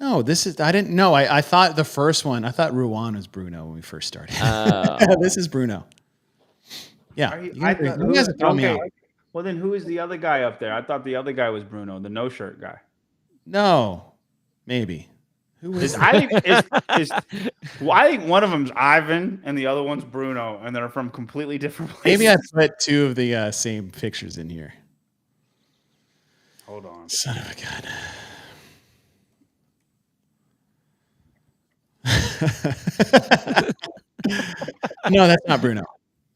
No, this is. I didn't know. I thought the first one. I thought Ruan was Bruno when we first started. This is Bruno. Yeah, you guys are throwing me off. Well, then who is the other guy up there? I thought the other guy was Bruno, the no shirt guy. No, maybe. Who is? I think one of them's Ivan and the other one's Bruno, and they're from completely different places. Maybe I put 2 of the same pictures in here. Hold on. Son of a gun. No, that's not Bruno.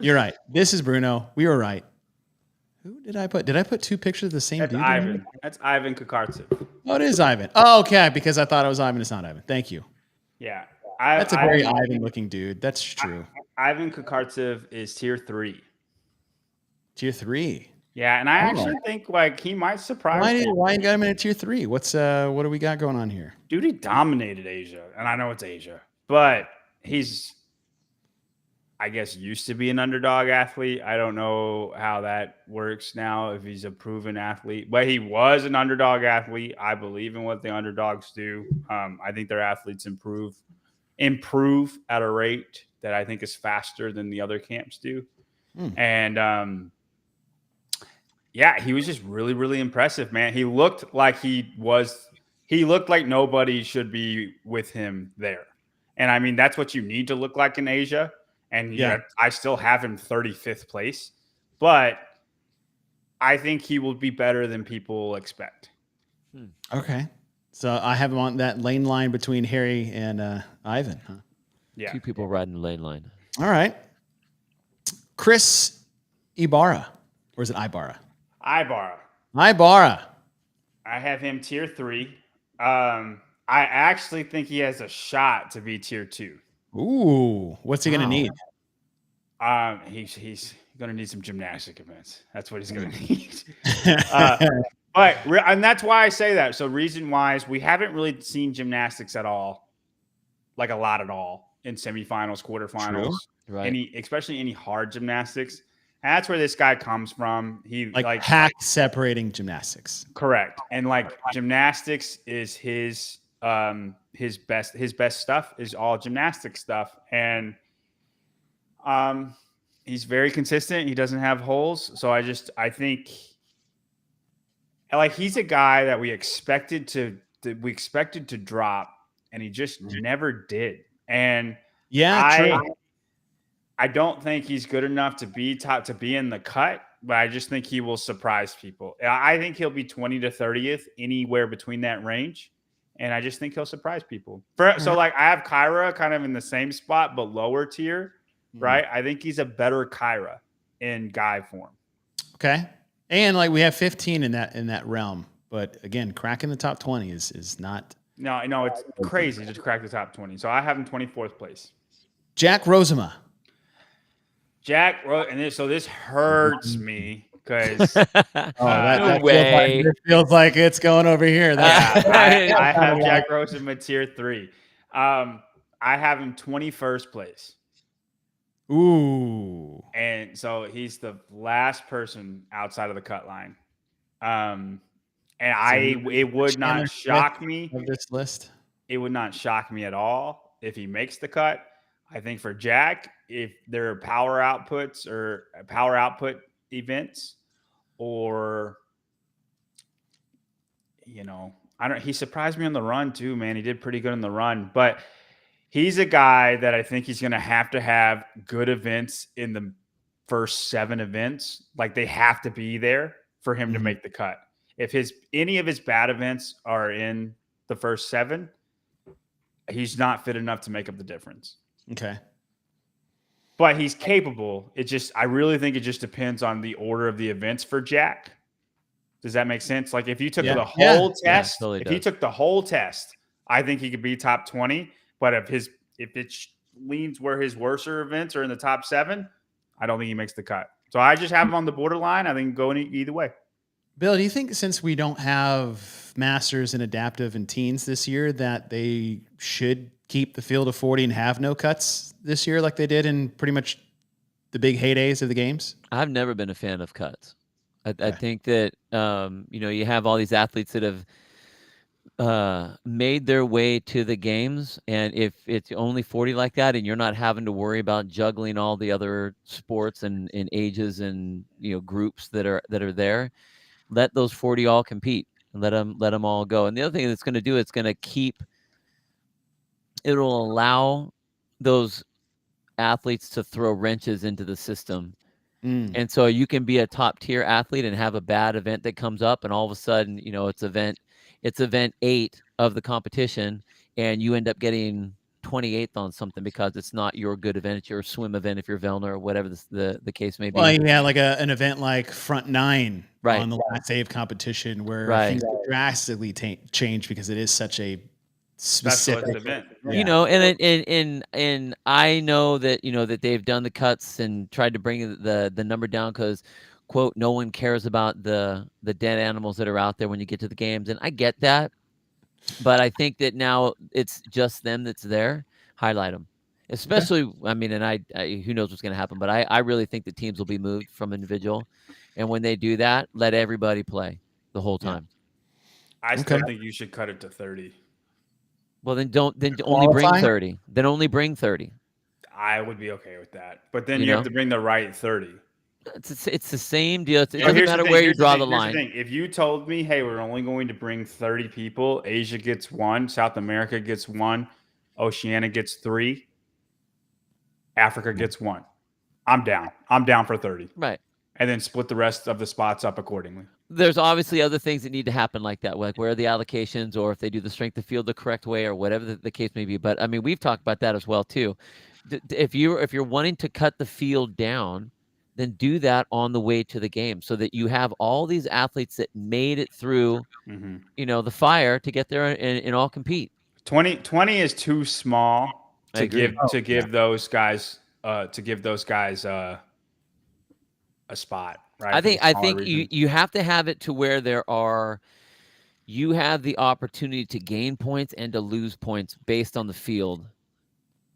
You're right. This is Bruno. We were right. Who did I put? Did I put 2 pictures of the same That's dude? Ivan. That's Ivan Kokartsev. Oh, it is Ivan. Oh, okay. Because I thought it was Ivan. It's not Ivan. Thank you. Yeah. That's a very Ivan-looking dude. That's true. Ivan Kokartsev is tier 3. Tier 3. Yeah, and I actually think like he might surprise people. Why you got him in a tier 3? What do we got going on here? Dude, he dominated Asia, and I know it's Asia, but he's, I guess, used to be an underdog athlete. I don't know how that works now if he's a proven athlete, but he was an underdog athlete. I believe in what the underdogs do. I think their athletes improve at a rate that I think is faster than the other camps do. And yeah, he was just really, really impressive, man. He looked like nobody should be with him there. And I mean, that's what you need to look like in Asia. And I still have him 35th place, but I think he will be better than people expect. Okay. So I have him on that lane line between Harry and Ivan, huh? Yeah. 2 people riding the lane line. All right. Chris Ibarra. Or is it Ibarra? Ibarra. I have him tier 3. I actually think he has a shot to be tier 2. Ooh. What's he going to need? He's going to need some gymnastic events. That's what he's going to need. And that's why I say that. So reason-wise, we haven't really seen gymnastics at all, like a lot at all, in semifinals, quarterfinals, right? Especially any hard gymnastics. And that's where this guy comes from. He like hack separating gymnastics. Correct. And like gymnastics is his best stuff is all gymnastic stuff. And he's very consistent. He doesn't have holes. So I think like he's a guy that we expected to drop, and he just never did. And true. I don't think he's good enough to be in the cut, but I just think he will surprise people. I think he'll be 20 to 30th, anywhere between that range. And I just think he'll surprise people. So like I have Kyra kind of in the same spot, but lower tier, right? I think he's a better Kyra in guy form. Okay. And like we have 15 in that realm. But again, cracking the top 20 is not. No, it's crazy to crack the top 20. So I have him 24th place. Jack Rosema. So this hurts me because no way. It feels like it's going over here. I have Jack Rosema tier 3. I have him 21st place. Ooh. And so he's the last person outside of the cut line. It would not shock me of this list. It would not shock me at all if he makes the cut. I think for Jack, if there are power outputs or power output events, or he surprised me on the run too, man. He did pretty good on the run, but he's a guy that I think he's going to have good events in the first 7 events. Like they have to be there for him to make the cut. If any of his bad events are in the first 7, he's not fit enough to make up the difference. Okay. But he's capable. I really think it just depends on the order of the events for Jack. Does that make sense? Like if you took the whole test, he took the whole test, I think he could be top 20. But if it leans where his worser events are in the top 7, I don't think he makes the cut. So I just have him on the borderline. I think going either way. Bill, do you think since we don't have masters and adaptive and teens this year that they should keep the field of 40 and have no cuts this year like they did in pretty much the big heydays of the games? I've never been a fan of cuts. I think that, you have all these athletes that have made their way to the games. And if it's only 40 like that, and you're not having to worry about juggling all the other sports and ages and, groups that are there, let those 40 all compete and let them all go. And the other thing that's going to do, it'll allow those athletes to throw wrenches into the system. And so you can be a top tier athlete and have a bad event that comes up, and all of a sudden, it's event 8 of the competition, and you end up getting 28th on something because it's not your good event. It's your swim event if you're Vellner or whatever the case may be. Well, yeah, like an event like Front 9 right. on the last day of competition where things drastically change because it is such a specific event. And I know that that they've done the cuts and tried to bring the number down because quote, no one cares about the dead animals that are out there when you get to the games. And I get that. But I think that now it's just them that's there. Highlight them. Especially, I mean, and I who knows what's going to happen, but I really think the teams will be moved from individual. And when they do that, let everybody play the whole time. I still think you should cut it to 30. Well, then only bring Qualify? 30. Then only bring 30. I would be okay with that. But then You you have know? to bring the right 30. It's the same deal. It But doesn't here's the matter thing, where you here's the draw thing, the here's line. thing. If you told me, hey, we're only going to bring 30 people, Asia gets 1, South America gets 1, Oceania gets 3, Africa gets 1. I'm down. I'm down for 30. Right. And then split the rest of the spots up accordingly. There's obviously other things that need to happen like that, like where are the allocations, or if they do the strength of field the correct way, or whatever the case may be. But I mean, we've talked about that as well too. If you're wanting to cut the field down, then do that on the way to the game, so that you have all these athletes that made it through, the fire to get there and all compete. 20 is too small to give those guys a spot, right? I think you have to have it to where you have the opportunity to gain points and to lose points based on the field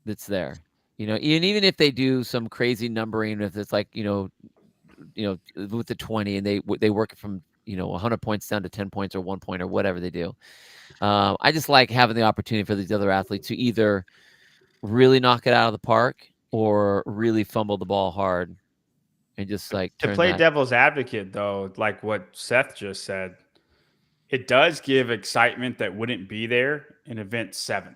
that's there. And even if they do some crazy numbering, if it's like, with the 20 and they work it from, 100 points down to 10 points or 1 point or whatever they do. I just like having the opportunity for these other athletes to either really knock it out of the park or really fumble the ball hard. And just like to play devil's advocate, though, like what Seth just said, it does give excitement that wouldn't be there in event 7,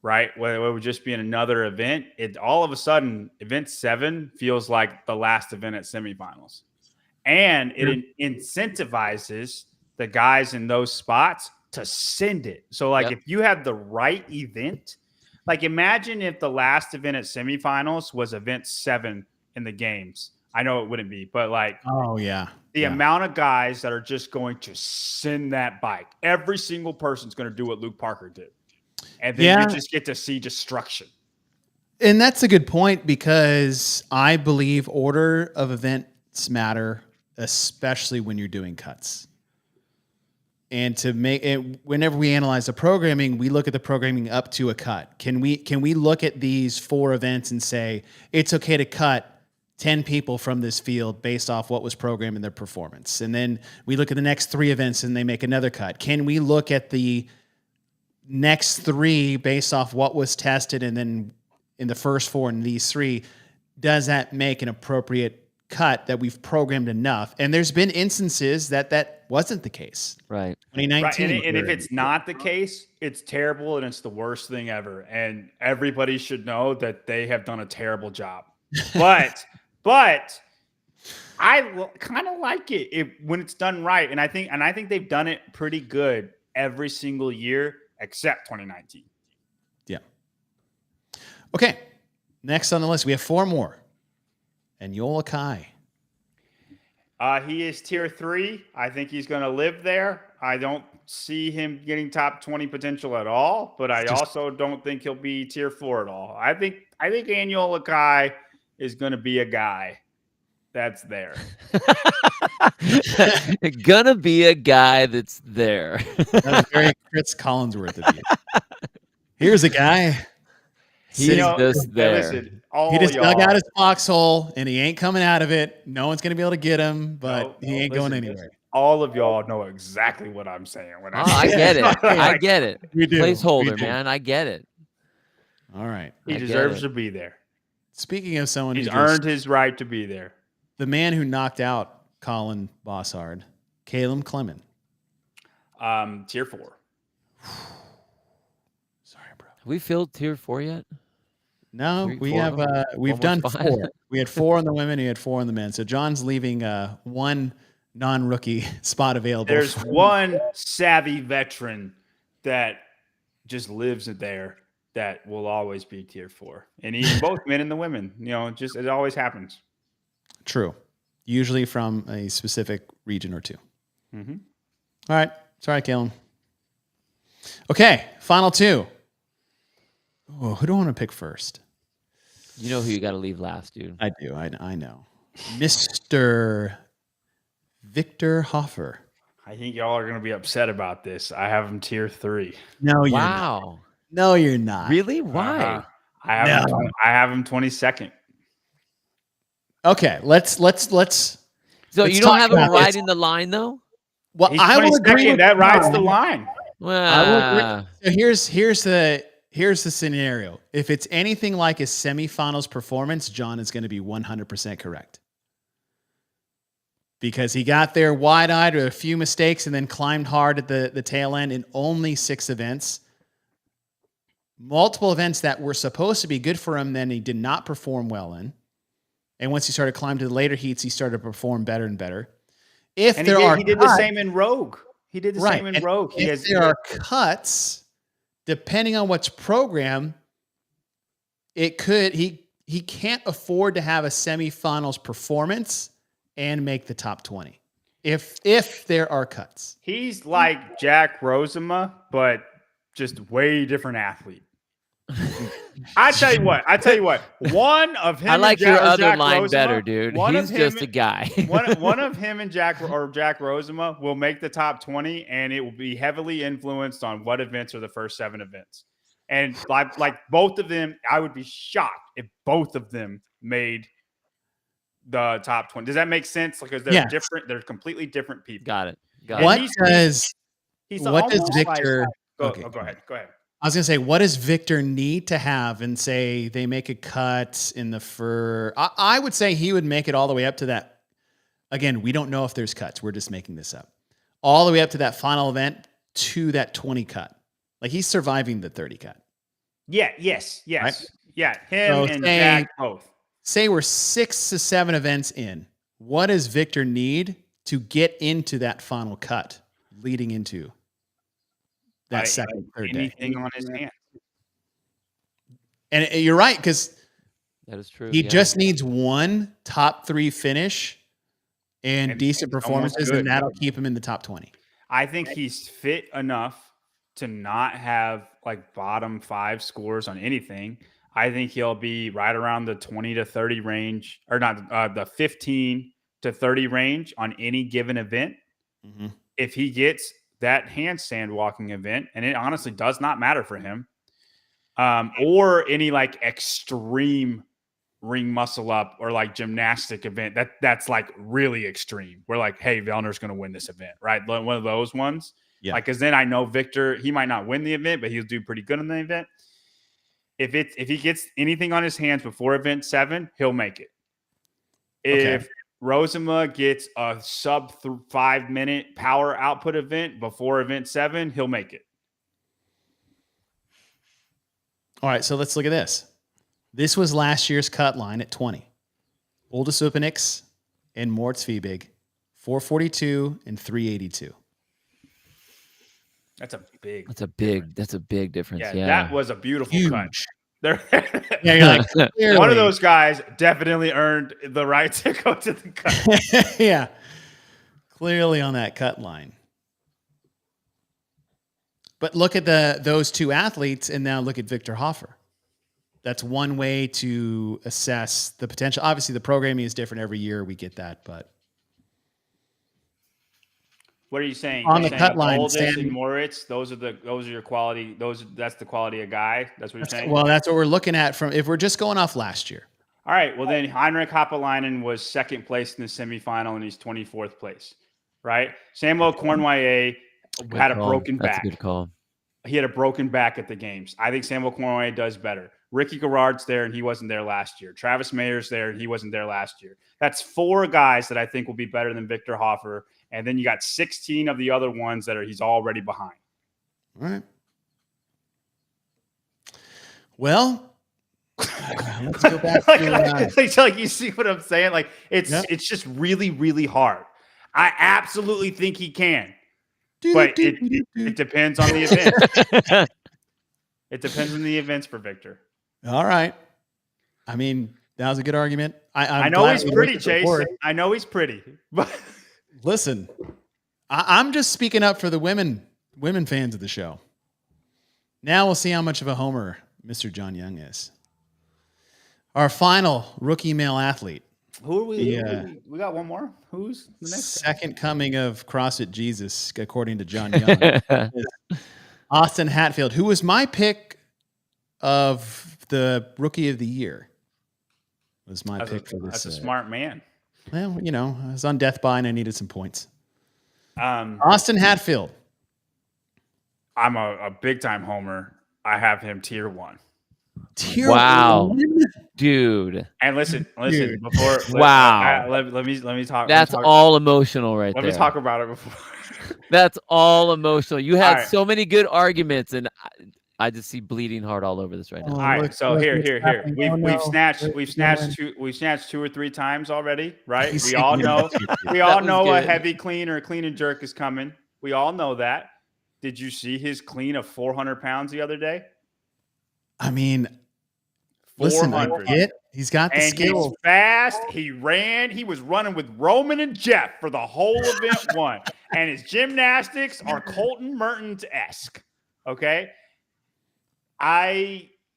right? Where it would just be in another event. It all of a sudden, event 7 feels like the last event at semifinals, and it incentivizes the guys in those spots to send it. So, like, if you have the right event, like imagine if the last event at semifinals was event 7 in the games. I know it wouldn't be, but like, the amount of guys that are just going to send that bike. Every single person's going to do what Luke Parker did. And then you just get to see destruction. And that's a good point, because I believe order of events matter, especially when you're doing cuts. And to make it, whenever we analyze the programming, we look at the programming up to a cut. Can we look at these 4 events and say it's okay to cut 10 people from this field based off what was programmed in their performance? And then we look at the next 3 events and they make another cut. Can we look at the next 3 based off what was tested, and then in the first 4 in these 3, does that make an appropriate cut that we've programmed enough? And there's been instances that wasn't the case. Right. 2019. Right. And if it's not the case, it's terrible and it's the worst thing ever. And everybody should know that they have done a terrible job. But I kind of like it when it's done right. And I think they've done it pretty good every single year except 2019. Yeah. Okay. Next on the list, we have 4 more. And Yola Kai. He is tier 3. I think he's going to live there. I don't see him getting top 20 potential at all, but I also don't think he'll be tier 4 at all. I think Yola Kai is going to be a guy that's there. Gonna be a guy that's there. That was very Chris Collinsworth of you. Here's a guy. He's just there. Listen, he just dug out his foxhole and he ain't coming out of it. No one's going to be able to get him, but he ain't going anywhere. All of y'all know exactly what I'm saying. I get it. I get it. We do. Placeholder, man. I get it. All right. He deserves to be there. Speaking of someone who's earned his right to be there. The man who knocked out Colin Bossard, Caleb Clement. Tier 4. Sorry, bro. Have we filled tier 4 yet? No, we've done 4. We had 4 on the women, we had 4 on the men. So John's leaving 1 non-rookie spot available. There's one savvy veteran that just lives there that will always be tier 4. And even both men and the women, it always happens. True. Usually from a specific region or 2. Mm-hmm. All right. Sorry, Kalen. Okay. Final 2. Oh, who do I want to pick first? You know who you got to leave last, dude. I do. I know. Mr. Victor Hoffer. I think y'all are going to be upset about this. I have him tier 3. No, you're not. Wow. No, you're not. Really? Why? I have him 22nd. Okay, let's. So Let's you don't talk have him about right this. in the line, though? Well, He's I will 22nd. agree with That rides John. the line. Well, So here's the scenario. If it's anything like a semifinals performance, John is going to be 100% correct. Because he got there wide-eyed with a few mistakes and then climbed hard at the tail end in only 6 events. Multiple events that were supposed to be good for him, then he did not perform well in. And once he started climbing to the later heats, he started to perform better and better. He did the same in Rogue. He did the right. same in And Rogue. if there are cuts, depending on what's programmed, it could he can't afford to have a semifinals performance and make the top 20 if there are cuts. He's like Jack Rosema, but just way different athlete. I tell you what. One of him. I like and your other Jack line Rosema, better, dude. He's just a guy. one of him and Jack Rosema will make the top 20, and it will be heavily influenced on what events are the first 7 events. And like both of them, I would be shocked if both of them made the top 20. Does that make sense? Because they're different. They're completely different people. Got it. What does Victor? Go ahead. I was going to say, what does Victor need to have and say they make a cut in the fur? I would say he would make it all the way up to that. Again, we don't know if there's cuts. We're just making this up. All the way up to that final event to that 20 cut. Like he's surviving the 30 cut. Yeah. Yes. Right? Yeah. Him and Jack both. Say we're 6 to 7 events in. What does Victor need to get into that final cut leading into that second, third day? Anything on his hand. And you're right, because that is true. He just needs one top 3 finish and decent performances, and that'll keep him in the top 20. I think he's fit enough to not have like bottom 5 scores on anything. I think he'll be right around the 20 to 30 range, or not the 15 to 30 range on any given event. Mm-hmm. If he gets that handstand walking event, and it honestly does not matter for him, or any like extreme ring muscle up or like gymnastic event that's like really extreme. We're like, hey, Vellner's going to win this event, right? One of those ones. Yeah. Like, because then I know Victor, he might not win the event, but he'll do pretty good in the event. If he gets anything on his hands before event 7, he'll make it. If Rosema gets a sub 5-minute power output event before event 7, he'll make it. All right, so let's look at this. This was last year's cut line at 20. Uldis Upenix and Moritz Fiebig, 442 and 382. That's a big difference. Yeah, Yeah. That was a beautiful cut. Yeah, you're like, one of those guys definitely earned the right to go to the cut. Yeah. Clearly on that cut line. But look at those 2 athletes and now look at Victor Hoffer. That's one way to assess the potential. Obviously, the programming is different every year. We get that, but what are you saying? On You're the saying cut line, Uldis and Moritz, those are your quality. That's the quality of guy. That's what you're saying. Well, that's what we're looking at if we're just going off last year. All right. Well, then Heinrich Haapalainen was 2nd place in the semifinal, and he's 24th place. Right? Samuel Cornwallier had a broken back. That's a good call. He had a broken back at the games. I think Samuel Cornwallier does better. Ricky Garrard's there, and he wasn't there last year. Travis Mayer's there, and he wasn't there last year. That's 4 guys that I think will be better than Victor Hoffer. And then you got 16 of the other ones that he's already behind. All right. Well, let's go back to like you see what I'm saying? Like it's just really, really hard. I absolutely think he can. But it depends on the event. It depends on the events for Victor. All right. I mean, that was a good argument. I know he's pretty, Chase. I know he's pretty. But listen, I'm just speaking up for the women fans of the show. Now we'll see how much of a homer Mr. John Young is. Our final rookie male athlete. Who are we? Yeah. We got one more. Who's the next guy? Second coming of CrossFit Jesus, according to John Young, is Austin Hatfield, who was my pick of the Rookie of the Year. Was my pick for this. That's a smart man. Well, you know, I was on death by and I needed some points. Um, Austin Hatfield. I'm a big time homer. I have him tier 1. Wow. 1? Dude. And listen. Dude. Before Wow. let me talk. That's all emotional right Let there. me talk about it before. That's all emotional. You had All right. so many good arguments, and I just see bleeding heart all over this right now. Oh, All right, look, so look, here. it's happening. We've Oh, no. snatched 2 or 3 times already, right? He's We all saying know that. we all was know a good. heavy clean or a clean and jerk is coming. We all know that. Did you see his clean of 400 pounds the other day? I mean, listen, I 400. get he's got the And skill. he's fast. He ran. He was running with Roman and Jeff for the whole event 1. And his gymnastics are Colton Mertens-esque. Okay.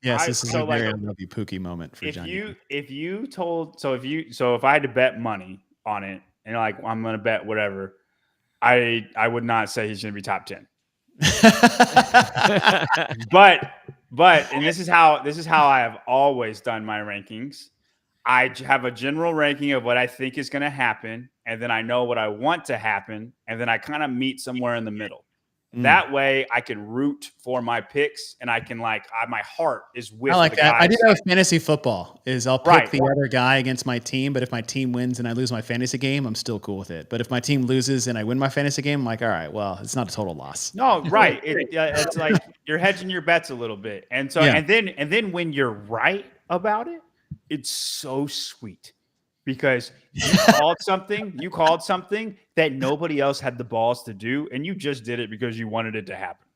Yes, this is so a very like, I love you Pookie moment for John. if I had to bet money on it and like I'm gonna bet whatever, I would not say he's gonna be top 10. But and this is how I have always done my rankings. I have a general ranking of what I think is going to happen, and then I know what I want to happen, and then I kind of meet somewhere in the middle. That way, I can root for my picks, and I can my heart is with. I like the that. I guys. do that with fantasy football. Is I'll pick Right. the other guy against my team, but if my team wins and I lose my fantasy game, I'm still cool with it. But if my team loses and I win my fantasy game, I'm like, all right, well, it's not a total loss. No, right. It's like you're hedging your bets a little bit, and so Yeah. and then when you're right about it, it's so sweet because you called something that nobody else had the balls to do, and you just did it because you wanted it to happen,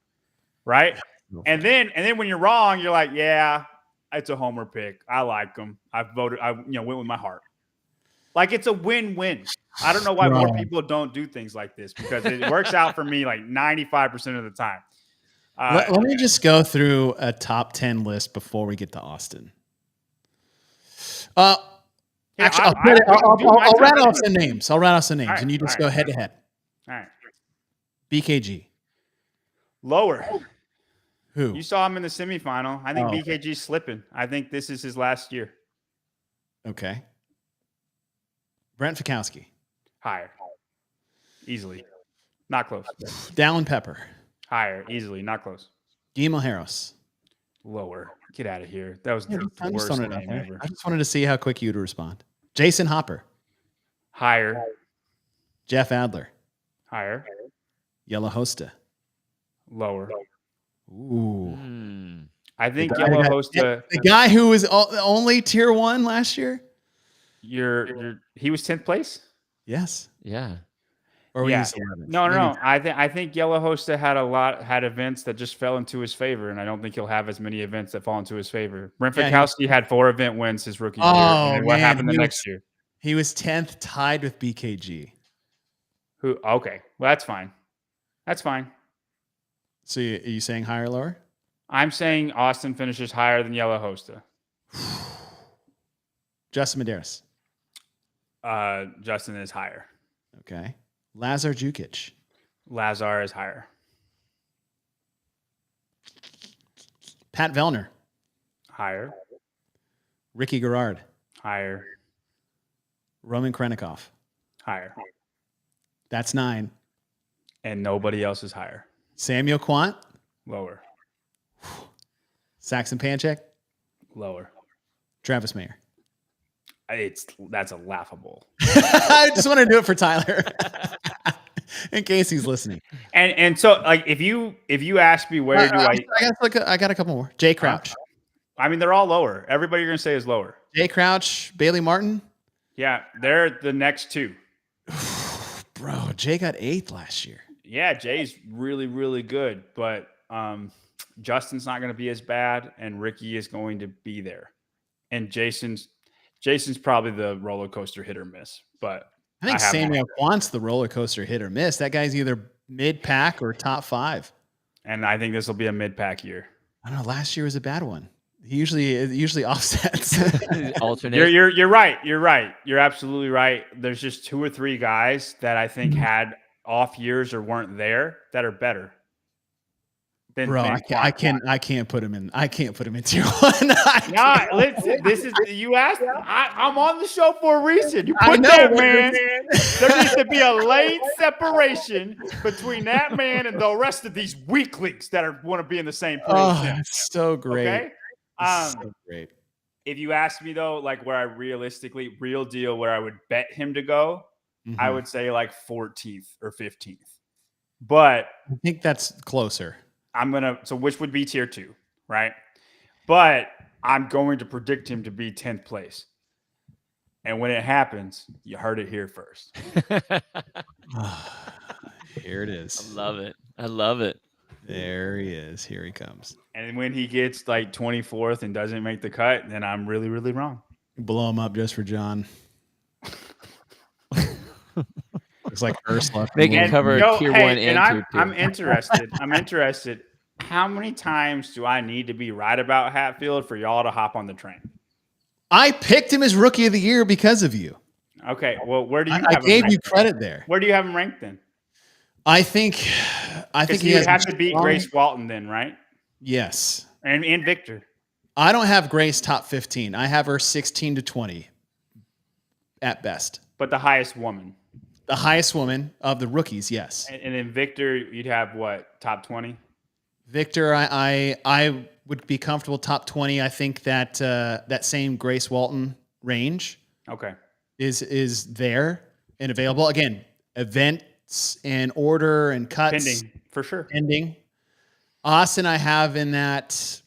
right? And then when you're wrong, you're like, yeah, it's a homer pick. I like them. I voted. I went with my heart. Like it's a win-win. I don't know why more people don't do things like this because it works out for me like 95% of the time. Let me just go through a top 10 list before we get to Austin. Actually, I'll rattle off some names. I'll rattle off some names, All right, and you just all go right. head to head. All right. BKG. Lower. Who? You saw him in the semifinal. I think Oh. BKG's slipping. I think this is his last year. Okay. Brent Fikowski. Higher. Easily. Not close. Dallin Pepper. Higher. Easily. Not close. Guillermo Harros. Lower. Get out of here. That was the I'm just worst throwing it out name there. ever. I just wanted to see how quick you'd respond. Jason Hopper. Higher. Jeff Adler. Higher. Yellow Hosta. Lower. Ooh. I think The guy Yellow that- Hosta. The guy who was only tier 1 last year? He was 10th place? Yes. Yeah. Or Yeah. he's 11th. No. I think Yellow Hosta had events that just fell into his favor, and I don't think he'll have as many events that fall into his favor. Brent Yeah, Fikowski had 4 event wins his rookie year. Oh, And then what man, happened the he next was- year? He was 10th, tied with BKG. Who? Okay, well that's fine. That's fine. So are you saying higher or lower? I'm saying Austin finishes higher than Yellow Hosta. Justin Medeiros. Justin is higher. Okay. Lazar Jukic. Lazar is higher. Pat Vellner. Higher. Ricky Garrard. Higher. Roman Krennikov. Higher. That's 9. And nobody else is higher. Samuel Quant. Lower. Saxon Panchek. Lower. Travis Mayer. That's a laughable. I just want to do it for Tyler. In case he's listening. And so like if you ask me where do I got a couple more. Jay Crouch. I mean they're all lower. Everybody you're gonna say is lower. Jay Crouch, Bailey Martin. Yeah, they're the next 2. Bro, Jay got 8th last year. Yeah, Jay's really, really good, but Justin's not going to be as bad, and Ricky is going to be there, and Jason's probably the roller coaster hit or miss. But I think Samuel Quant's the roller coaster hit or miss. That guy's either mid pack or top 5. And I think this will be a mid pack year. I don't know. Last year was a bad one. He usually offsets. Alternate. You're right. You're right. You're absolutely right. There's just 2 or 3 guys that I think had off years or weren't there that are better. Bro, I can't put him in. I can't put him in tier 1. Nah, listen. This is you asked. I'm on the show for a reason. You I put know, that man. man. There needs to be a lane separation between that man and the rest of these weaklings that want to be in the same place. Oh, it's so great. Okay. It's so great. If you ask me though, like where I realistically, real deal, where I would bet him to go, I would say like 14th or 15th. But I think that's closer. so which would be tier 2, right? But I'm going to predict him to be 10th place. And when it happens, you heard it here first. Here it is. I love it. There he is. Here he comes. And when he gets like 24th and doesn't make the cut, then I'm really, really wrong. Blow him up just for John. Looks like Ursula. They can cover tier 1 and tier 2. I'm interested. How many times do I need to be right about Hatfield for y'all to hop on the train? I picked him as rookie of the year because of you. Okay, well, where do you? I gave you credit there. Where do you have him ranked then? I think he would have to beat Grace Walton then, right? Yes, and Victor. I don't have Grace top 15. I have her 16 to 20 at best. But the highest woman. The highest woman of the rookies, yes. And then Victor, you'd have what, top 20? Victor, I would be comfortable top 20. I think that that same Grace Walton range is there and available. Again, events and order and cuts. Pending, for sure. Pending. Austin, I have in that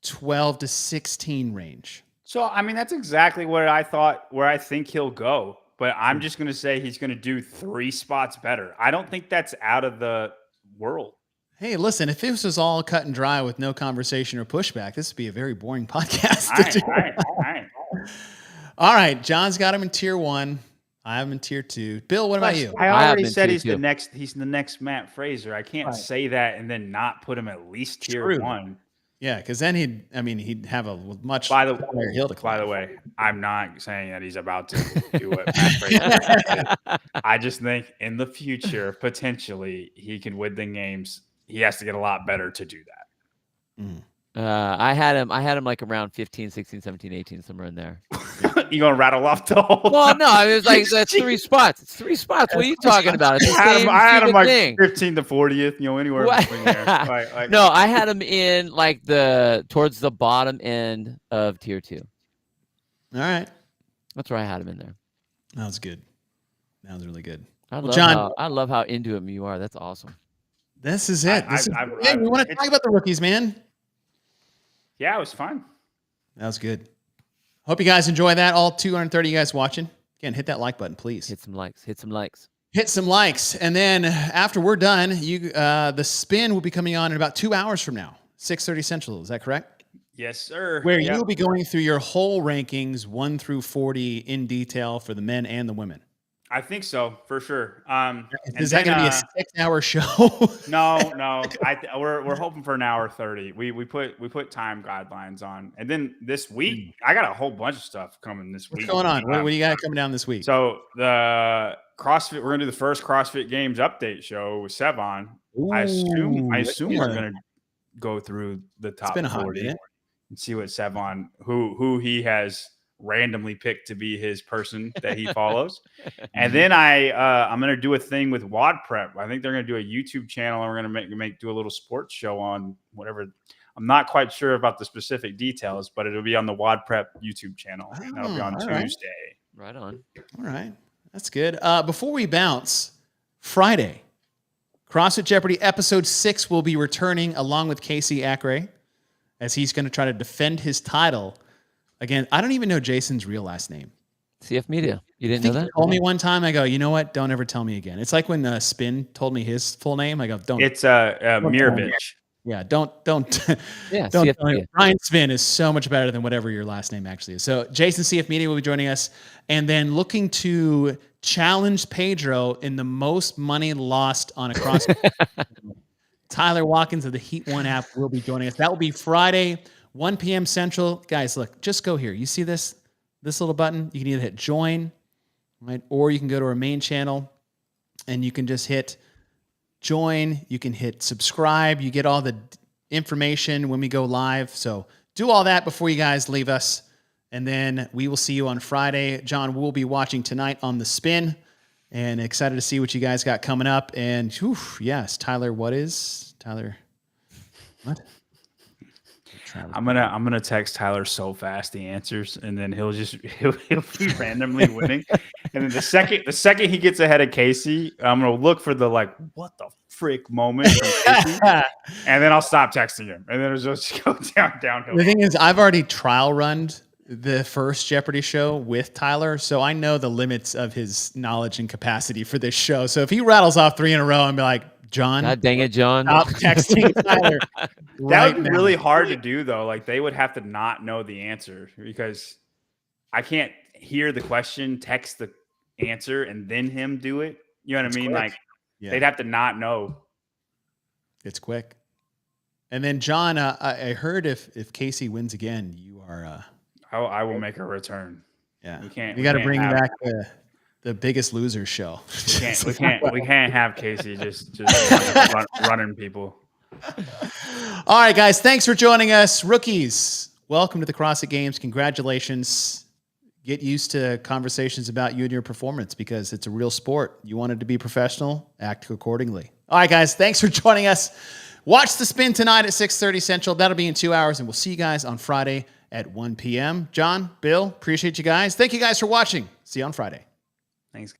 12 to 16 range. So, I mean, that's exactly where I think he'll go. But I'm just going to say he's going to do 3 spots better. I don't think that's out of the world. Hey, listen, if this was all cut and dry with no conversation or pushback, this would be a very boring podcast. All right. All right. John's got him in tier 1. I have him in tier 2. Bill, what about you? I already said he's the next Matt Fraser. I can't say that and then not put him at least tier 1. Yeah, because then he'd have a much higher hill to climb. By the way, I'm not saying that he's about to do what Matt Fraser did. I just think in the future, potentially, he can win the games. He has to get a lot better to do that. I had him like around 15, 16, 17, 18, somewhere in there. You gonna rattle off the whole? Well, no, it was like that's 3 spots. It's 3 spots. What are you talking about? It's the same I had him like thing. 15 to 40th, anywhere between there. Like, no, I had him in like towards the bottom end of tier 2. All right. That's where I had him in there. That was good. That was really good. I love how into him you are. That's awesome. This is it. We want to talk about the rookies, man. Yeah, it was fun. That was good. Hope you guys enjoy that. All 230 guys watching. Again, hit that like button, please. Hit some likes. Hit some likes. And then after we're done, the spin will be coming on in about 2 hours from now, 6:30 Central. Is that correct? Yes, sir. Where you'll be going through your whole rankings 1 through 40 in detail for the men and the women. I think so, for sure. Is that going to be a 6-hour show? No. We're hoping for an hour 30. We put time guidelines on, and then this week I got a whole bunch of stuff coming this week. What's going on? What do you got coming down this week? So the CrossFit, we're gonna do the first CrossFit Games update show with Sevon. I assume we're gonna go through the top 40 and see what Sevon, who he has randomly picked to be his person that he follows. And then I'm going to do a thing with WOD Prep. I think they're going to do a YouTube channel, and we're going to do a little sports show on whatever. I'm not quite sure about the specific details, but it'll be on the WOD Prep YouTube channel. And that'll be on Tuesday. Right on. All right. That's good. Before we bounce, Friday, CrossFit Jeopardy episode 6 will be returning along with Casey Acre as he's going to try to defend his title. Again, I don't even know Jason's real last name. CF Media. You didn't know that? He told me one time. I go, you know what? Don't ever tell me again. It's like when Spin told me his full name. I go, don't. It's Mirovich. Yeah, don't. Yeah, don't. CF Media. Ryan Spin is so much better than whatever your last name actually is. So Jason CF Media will be joining us, and then looking to challenge Pedro in the most money lost on a CrossFit. Tyler Watkins of the Heat One app will be joining us. That will be Friday. 1 p.m. Central. Guys, look, just go here. You see this little button? You can either hit join, right? Or you can go to our main channel and you can just hit join. You can hit subscribe. You get all the information when we go live. So do all that before you guys leave us. And then we will see you on Friday. John will be watching tonight on The Spin. And excited to see what you guys got coming up. And whew, yes, Tyler, what? I'm gonna text Tyler so fast the answers, and then he'll be randomly winning. And then the second he gets ahead of Casey, I'm gonna look for the what the frick moment from Casey, and then I'll stop texting him, and then it'll just go downhill. The thing is, I've already trial run the first Jeopardy show with Tyler, so I know the limits of his knowledge and capacity for this show. So if he rattles off 3 in a row, I'm like, John, God dang it, John. stop texting Tyler. That would be really hard to do, though. Like, they would have to not know the answer, because I can't hear the question, text the answer, and then him do it. You know what I mean? Quick. Like, they'd have to not know. It's quick. And then, John, I heard if Casey wins again, you are... I will make a return. Yeah, We got to can't bring have- back the Biggest Loser show. We can't have Casey just running people. All right, guys, thanks for joining us. Rookies, welcome to the CrossFit Games. Congratulations. Get used to conversations about you and your performance, because it's a real sport. You wanted to be professional, act accordingly. All right, guys, thanks for joining us. Watch The Spin tonight at 6:30 Central. That'll be in 2 hours, and we'll see you guys on Friday at 1 p.m. John, Bill, appreciate you guys. Thank you guys for watching. See you on Friday. Thanks.